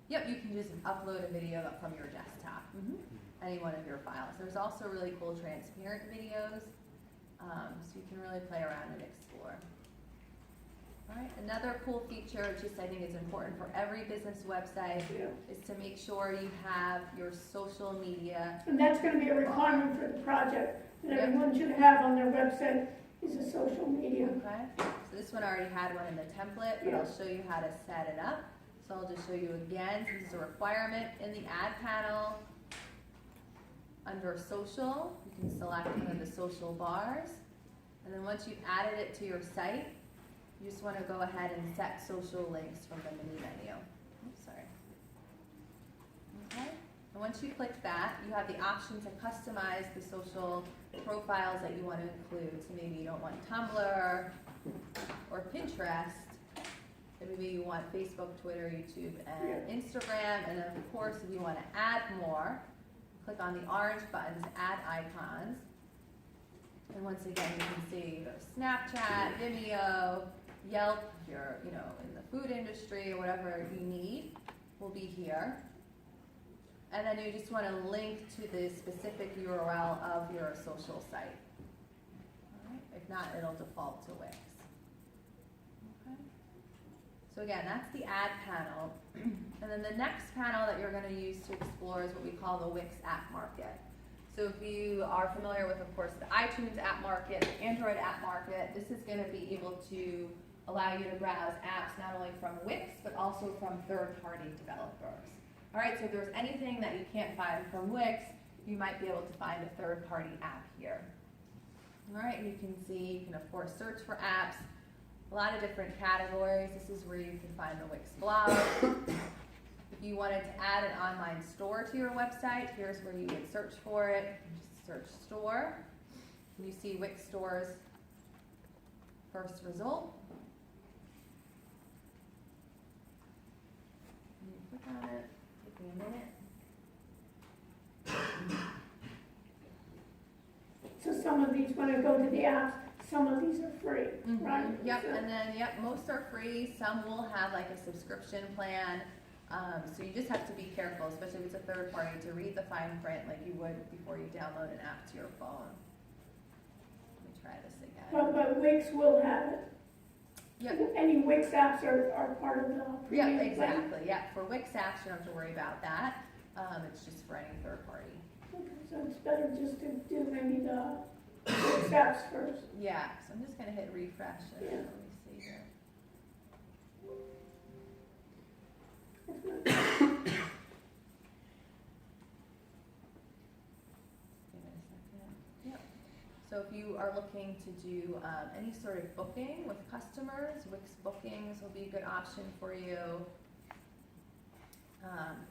yep, you can just upload a video from your desktop, any one of your files. There's also really cool transparent videos, so you can really play around and explore. All right, another cool feature, just I think is important for every business website, Yeah. is to make sure you have your social media. And that's gonna be a requirement for the project, that Yep. everyone should have on their website is a social media. Okay, so this one already had one in the template, but I'll show you how to set it up. So I'll just show you again, this is a requirement in the ad panel. Under social, you can select one of the social bars. And then once you've added it to your site, you just want to go ahead and set social links from the mini menu. Oops, sorry. Okay, and once you click that, you have the option to customize the social profiles that you want to include. So maybe you don't want Tumblr or Pinterest. And maybe you want Facebook, Twitter, YouTube, and Instagram. And then of course, if you want to add more, click on the orange buttons, add icons. And once again, you can see there's Snapchat, Vimeo, Yelp, if you're, in the food industry or whatever you need, will be here. And then you just want to link to the specific URL of your social site. All right. If not, it'll default to Wix. Okay. So again, that's the ad panel. And then the next panel that you're going to use to explore is what we call the Wix app market. So if you are familiar with, of course, the iTunes app market, the Android app market, this is going to be able to allow you to browse apps not only from Wix, but also from third-party developers. All right, so if there's anything that you can't find from Wix, you might be able to find a third-party app here. All right, and you can see, you can of course search for apps, a lot of different categories. This is where you can find the Wix blog. If you wanted to add an online store to your website, here's where you would search for it. Just search store. And you see Wix store's first result. And you click on it, take me a minute. So some of these, when I go to the apps, some of these are free, right? Yep, So- and then, most are free. Some will have like a subscription plan. So you just have to be careful, especially if it's a third party, to read the fine print like you would before you download an app to your phone. Let me try this again. But Wix will have it. Yep. Any Wix apps are part of the Yeah, premium plan? exactly. Yeah, for Wix apps, you don't have to worry about that. It's just for any third party. Okay, so it's better just to do maybe the Wix apps first. Yeah, so I'm just gonna hit refresh and Yeah. let me see here. Give it a second. Yep. So if you are looking to do any sort of booking with customers, Wix bookings will be a good option for you.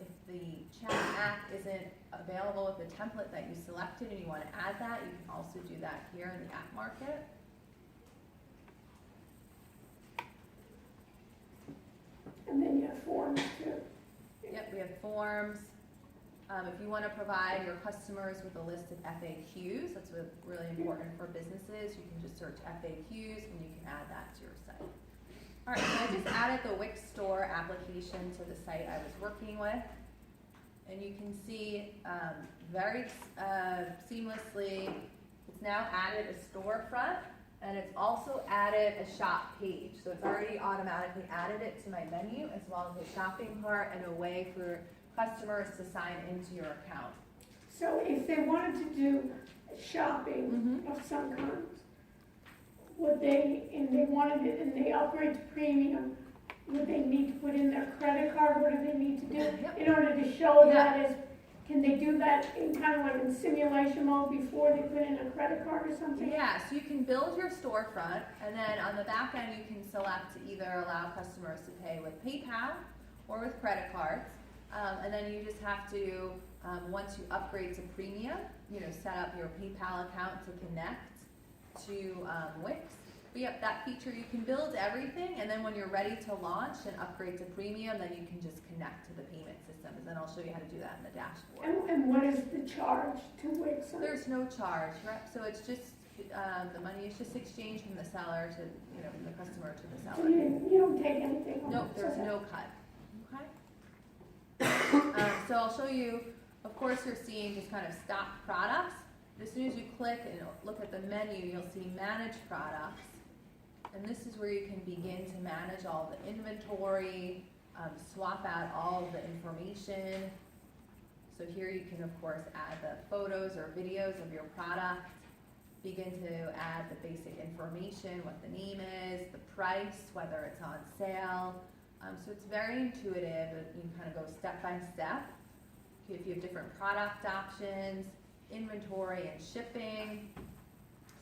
If the chat app isn't available with the template that you selected and you want to add that, you can also do that here in the app market. And then you have forms too. Yep, we have forms. If you want to provide your customers with a list of FAQs, that's really important for businesses. You can just search FAQs and you can add that to your site. All right, so I just added the Wix store application to the site I was working with. And you can see very seamlessly, it's now added a storefront and it's also added a shop page. So it's already automatically added it to my menu as well as a shopping cart and a way for customers to sign into your account. So if they wanted to do shopping of some kind, would they, and they wanted it, and they upgrade to premium, would they need to put in their credit card? What do they need to do Yep. in order to show Yeah. that as, can they do that in kind of like in simulation mode before they put in a credit card or something? Yeah, so you can build your storefront, and then on the back end, you can select to either allow customers to pay with PayPal or with credit cards. And then you just have to, once you upgrade to premium, set up your PayPal account to connect to Wix. But yep, that feature, you can build everything, and then when you're ready to launch and upgrade to premium, then you can just connect to the payment system, and then I'll show you how to do that in the dashboard. And what is the charge to Wix? There's no charge, right? So it's just, the money is just exchanged from the seller to, from the customer to the So seller. you don't take anything on Nope, it? there's So no cut. Okay? So I'll show you, of course, you're seeing just kind of stock products. As soon as you click and look at the menu, you'll see manage products. And this is where you can begin to manage all the inventory, swap out all of the information. So here you can, of course, add the photos or videos of your product, begin to add the basic information, what the name is, the price, whether it's on sale. So it's very intuitive. You can kind of go step by step. If you have different product options, inventory and shipping.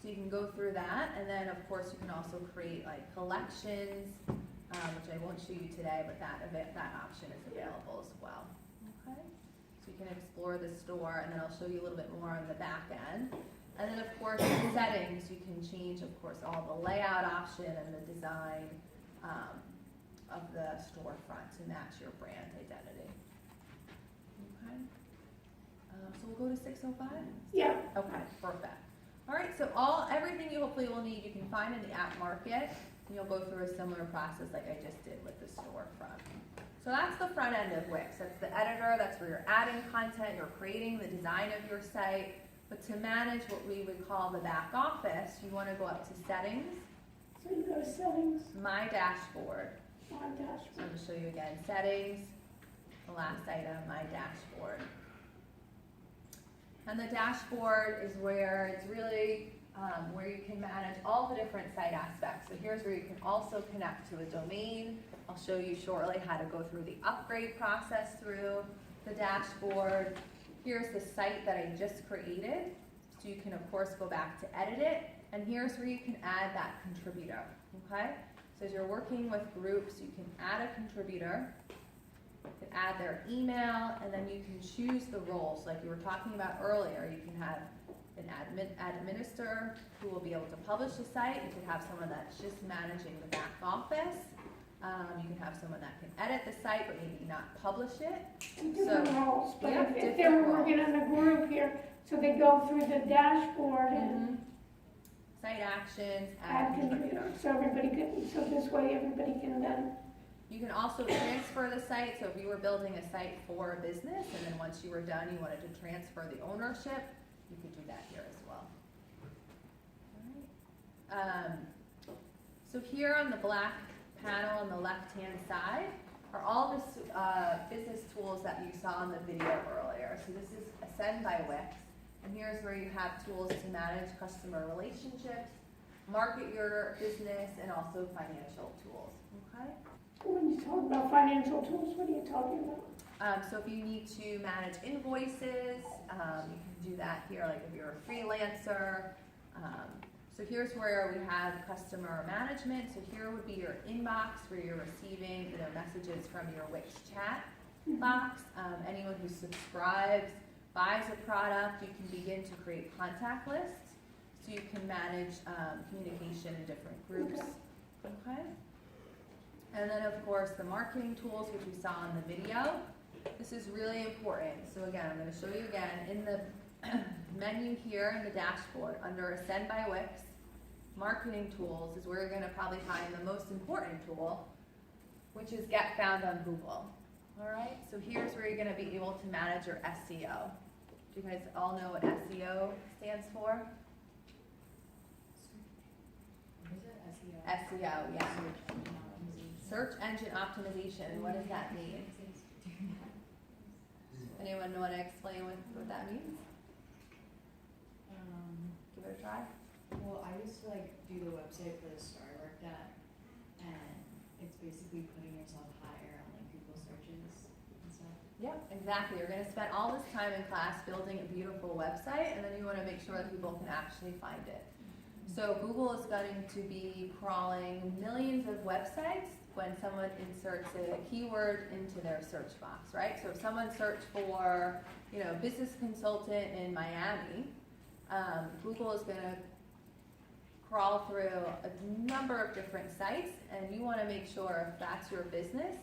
So you can go through that, and then of course you can also create like collections, which I won't show you today, but that option is available as well. Okay, so you can explore the store, and then I'll show you a little bit more on the back end. And then of course in settings you can change, of course, all the layout option and the design of the storefront to match your brand identity. Okay, so we'll go to 605. Yeah, Okay, perfect. All right, so everything you hopefully will need, you can find in the app market, and you'll go through a similar process like I just did with the storefront. So that's the front end of Wix. That's the editor, that's where you're adding content, you're creating the design of your site. But to manage what we would call the back office, you want to go up to settings, so you go to settings, my dashboard. on So I'm dashboard. going to show you again, settings, the last item, my dashboard. And the dashboard is where it's really where you can manage all the different site aspects. So here's where you can also connect to a domain. I'll show you shortly how to go through the upgrade process through the dashboard. Here's the site that I just created. So you can of course go back to edit it. And here's where you can add that contributor, okay? So as you're working with groups, you can add a contributor. You can add their email, and then you can choose the roles. Like you were talking about earlier, you can have an administrator who will be able to publish the site. You could have someone that's just managing the back office. You can have someone that can edit the site, but maybe not publish it. Different roles, but yeah, if they different were working roles. on a group here, so they go through the dashboard and Site actions, add add contributor. contributors, so everybody can, so this way everybody can then, You can also transfer the site, so if you were building a site for a business, and then once you were done, you wanted to transfer the ownership, you could do that here as well. All right. So here on the black panel on the left-hand side are all the business tools that you saw in the video earlier. So this is Ascend by Wix, and here's where you have tools to manage customer relationships, market your business, and also financial tools, okay? when you talk about financial tools, what are you talking about? So if you need to manage invoices, you can do that here, like if you're a freelancer. So here's where we have customer management. So here would be your inbox where you're receiving messages from your Wix chat box. Anyone who subscribes, buys a product, you can begin to create contact lists. So you can manage communication in different groups. Okay. And then of course the marketing tools, which we saw in the video. This is really important. So again, I'm going to show you again in the menu here in the dashboard under Ascend by Wix. Marketing tools is where you're going to probably find the most important tool, which is Get Found on Google. All right. So here's where you're going to be able to manage your SEO. Do you guys all know what SEO stands for? What is it? SEO? SEO, yeah. Search engine optimization. What does that mean? Anyone wanna explain what that means? Give it a try. Well, I used to like do the website for the store I worked at, and it's basically putting yourself higher on like Google searches and stuff. Yep, exactly. You're gonna spend all this time in class building a beautiful website, and then you wanna make sure that people can actually find it. So Google is going to be crawling millions of websites when someone inserts a keyword into their search box, right? So if someone searched for, business consultant in Miami, Google is gonna crawl through a number of different sites, and you wanna make sure if that's your business,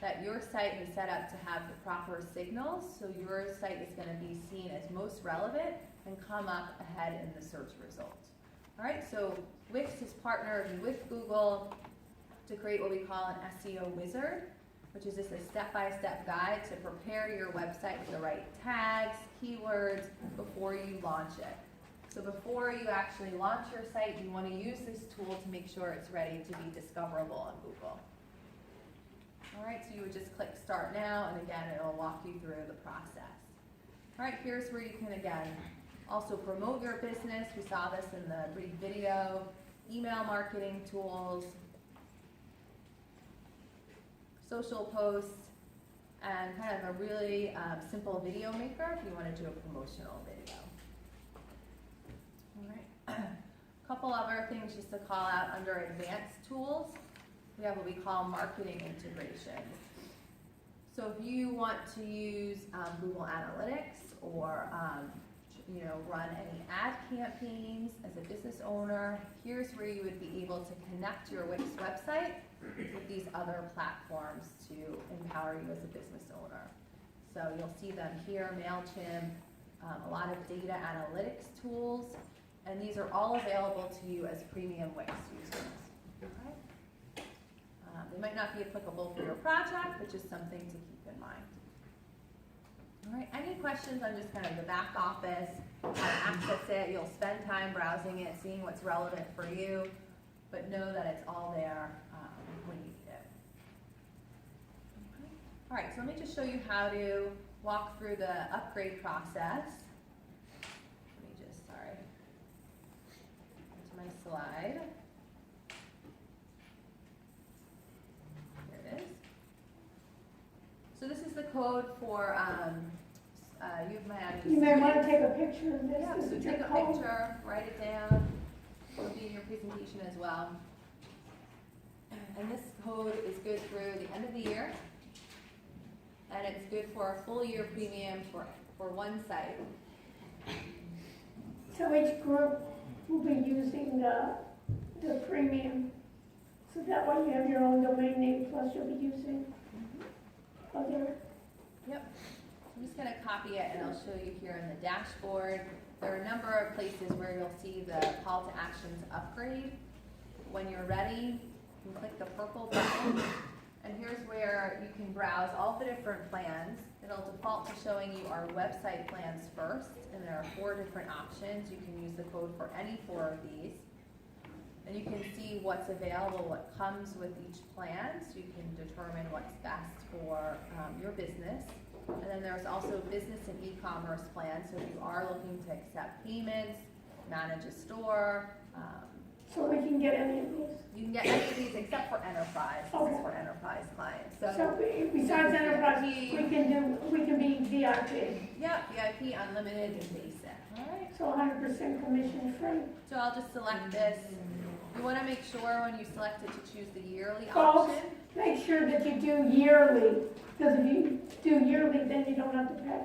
that your site is set up to have the proper signals, so your site is gonna be seen as most relevant and come up ahead in the search results. All right, so Wix has partnered with Google to create what we call an SEO wizard, which is just a step-by-step guide to prepare your website with the right tags, keywords, before you launch it. So before you actually launch your site, you want to use this tool to make sure it's ready to be discoverable on Google. All right, so you would just click Start Now, and again, it'll walk you through the process. All right, here's where you can, again, also promote your business. We saw this in the brief video. Email marketing tools, social posts, and kind of a really simple video maker if you want to do a promotional video. All right. Couple other things just to call out under advanced tools. We have what we call marketing integration. So if you want to use Google Analytics or run any ad campaigns as a business owner, here's where you would be able to connect your Wix website with these other platforms to empower you as a business owner. So you'll see them here, MailChimp, a lot of data analytics tools, and these are all available to you as premium Wix users. Okay? They might not be applicable for your project, but just something to keep in mind. All right, any questions on just kind of the back office, how to access it? You'll spend time browsing it, seeing what's relevant for you, but know that it's all there when you need it. Okay. All right, so let me just show you how to walk through the upgrade process. Let me just, into my slide. Here it is. So this is the code for U of Miami. You may want to take a picture of this. Yeah, This so is take your a code. picture, write it down. It'll be in your presentation as well. And this code is good through the end of the year. And it's good for a full year premium for one site. So each group will be using the premium. So that way you have your own domain name, plus you'll be using other. Yep. I'm just gonna copy it and I'll show you here in the dashboard. There are a number of places where you'll see the call to actions upgrade. When you're ready, you can click the purple button, and here's where you can browse all the different plans. It'll default to showing you our website plans first, and there are 4 different options. You can use the code for any 4 of these. And you can see what's available, what comes with each plan, so you can determine what's best for your business. And then there's also business and e-commerce plans, so if you are looking to accept payments, manage a store, So we can get any of these. you can get any of these except for enterprise. This is Okay. for enterprise clients. So besides enterprise, we can be VIP. Yeah, VIP, unlimited, and basic. All right. So 100% commission free. So I'll just select this. You want to make sure when you select it to choose the yearly Folks, option. make sure that you do yearly, because if you do yearly, then you don't have to pay.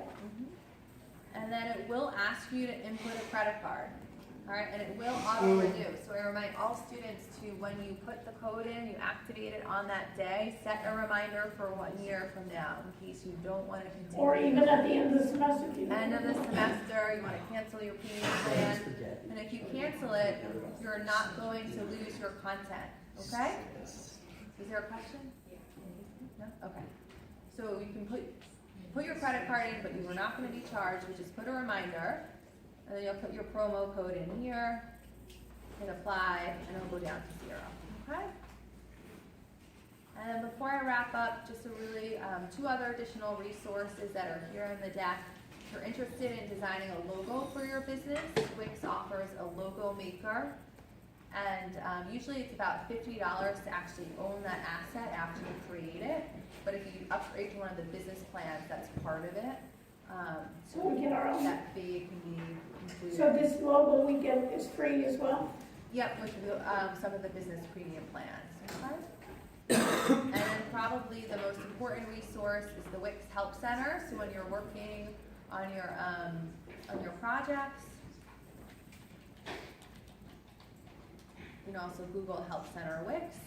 And then it will ask you to input a credit card. All right, and it will auto renew. So I remind all students to, when you put the code in, you activate it on that day, set a reminder for 1 year from now in case you don't want to continue. Or even at the end of the semester. if you End of the don't. semester, you want to cancel your premium plan. And if you cancel it, you're not going to lose your content, okay? Is there a question? No? Okay. So you can put your credit card in, but you are not going to be charged. We just put a reminder, and then you'll put your promo code in here, and apply, and it'll go down to 0, okay? And before I wrap up, just a really, two other additional resources that are here in the deck. If you're interested in designing a logo for your business, Wix offers a logo maker. And usually it's about $50 to actually own that asset after you create it. But if you upgrade to one of the business plans, that's part of it. So we get our own. That fee can be included. So this logo we get is free as well? Yep, with some of the business premium plans. Okay? And then probably the most important resource is the Wix Help Center. So when you're working on your projects, you can also Google Help Center Wix.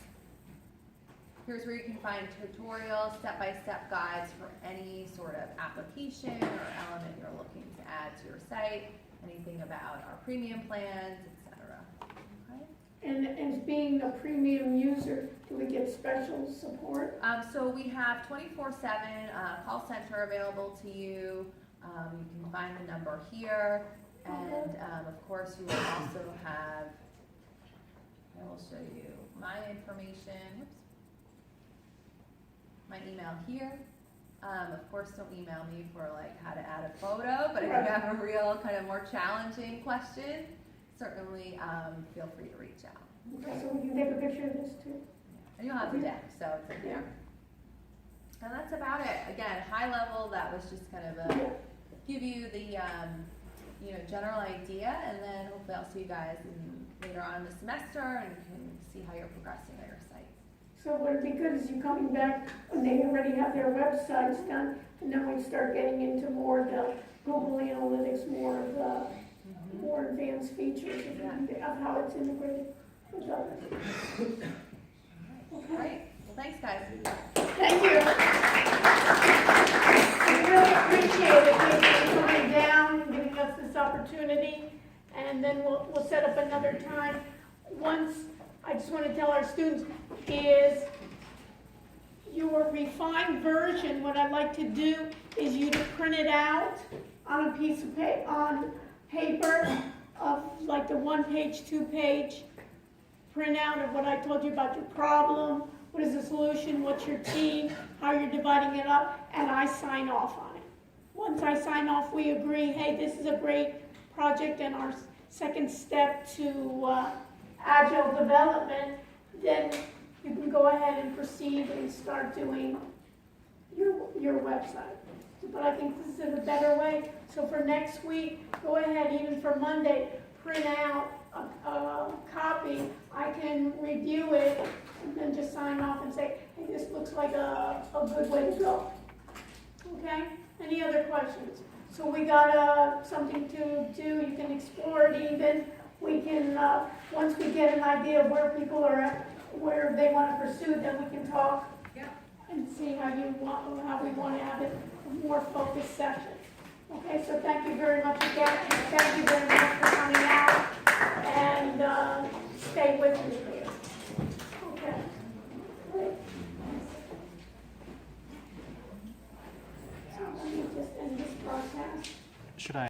Here's where you can find tutorials, step-by-step guides for any sort of application or element you're looking to add to your site, anything about our premium plans, etc. Okay? And as being a premium user, do we get special support? So we have 24/7 call center available to you. You can find the number here, and of course you will also have. I will show you my information. Whoops. My email here. Of course, don't email me for like how to add a photo, but if you have a real kind of more challenging question, certainly feel free to reach out. Okay, so we can take a picture of this too? And you'll have the deck, so it's in there. And that's about it. Again, high level, that was just kind of a, give you the general idea, and then hopefully I'll see you guys later on in the semester and can see how you're progressing at your site. So what would be good is you coming back when they already have their websites done, and then we start getting into more of the Google Analytics, more of the more advanced features of how it's integrated with others. Okay. Great. Well, thanks, guys. Thank you. I really appreciate it, thank you for coming down and giving us this opportunity. And then we'll set up another time. Once, I just want to tell our students, is your refined version, what I'd like to do is you to print it out on a piece of paper of like the 1-page, 2-page printout of what I told you about your problem, what is the solution, what's your team, how you're dividing it up, and I sign off on it. Once I sign off, we agree, hey, this is a great project and our second step to agile development, then you can go ahead and proceed and start doing your website. But I think this is a better way. So for next week, go ahead, even for Monday, print out a copy. I can review it and then just sign off and say, hey, this looks like a good way to go. Okay? Any other questions? So we got something to do. You can explore it even. We can, once we get an idea of where people are at, where they want to pursue, then we can talk and see how we want to have it a more focused session. Okay, so thank you very much again. Thank you very much for coming out, and stay with me here. Okay. Great. So let me just end this broadcast. Should I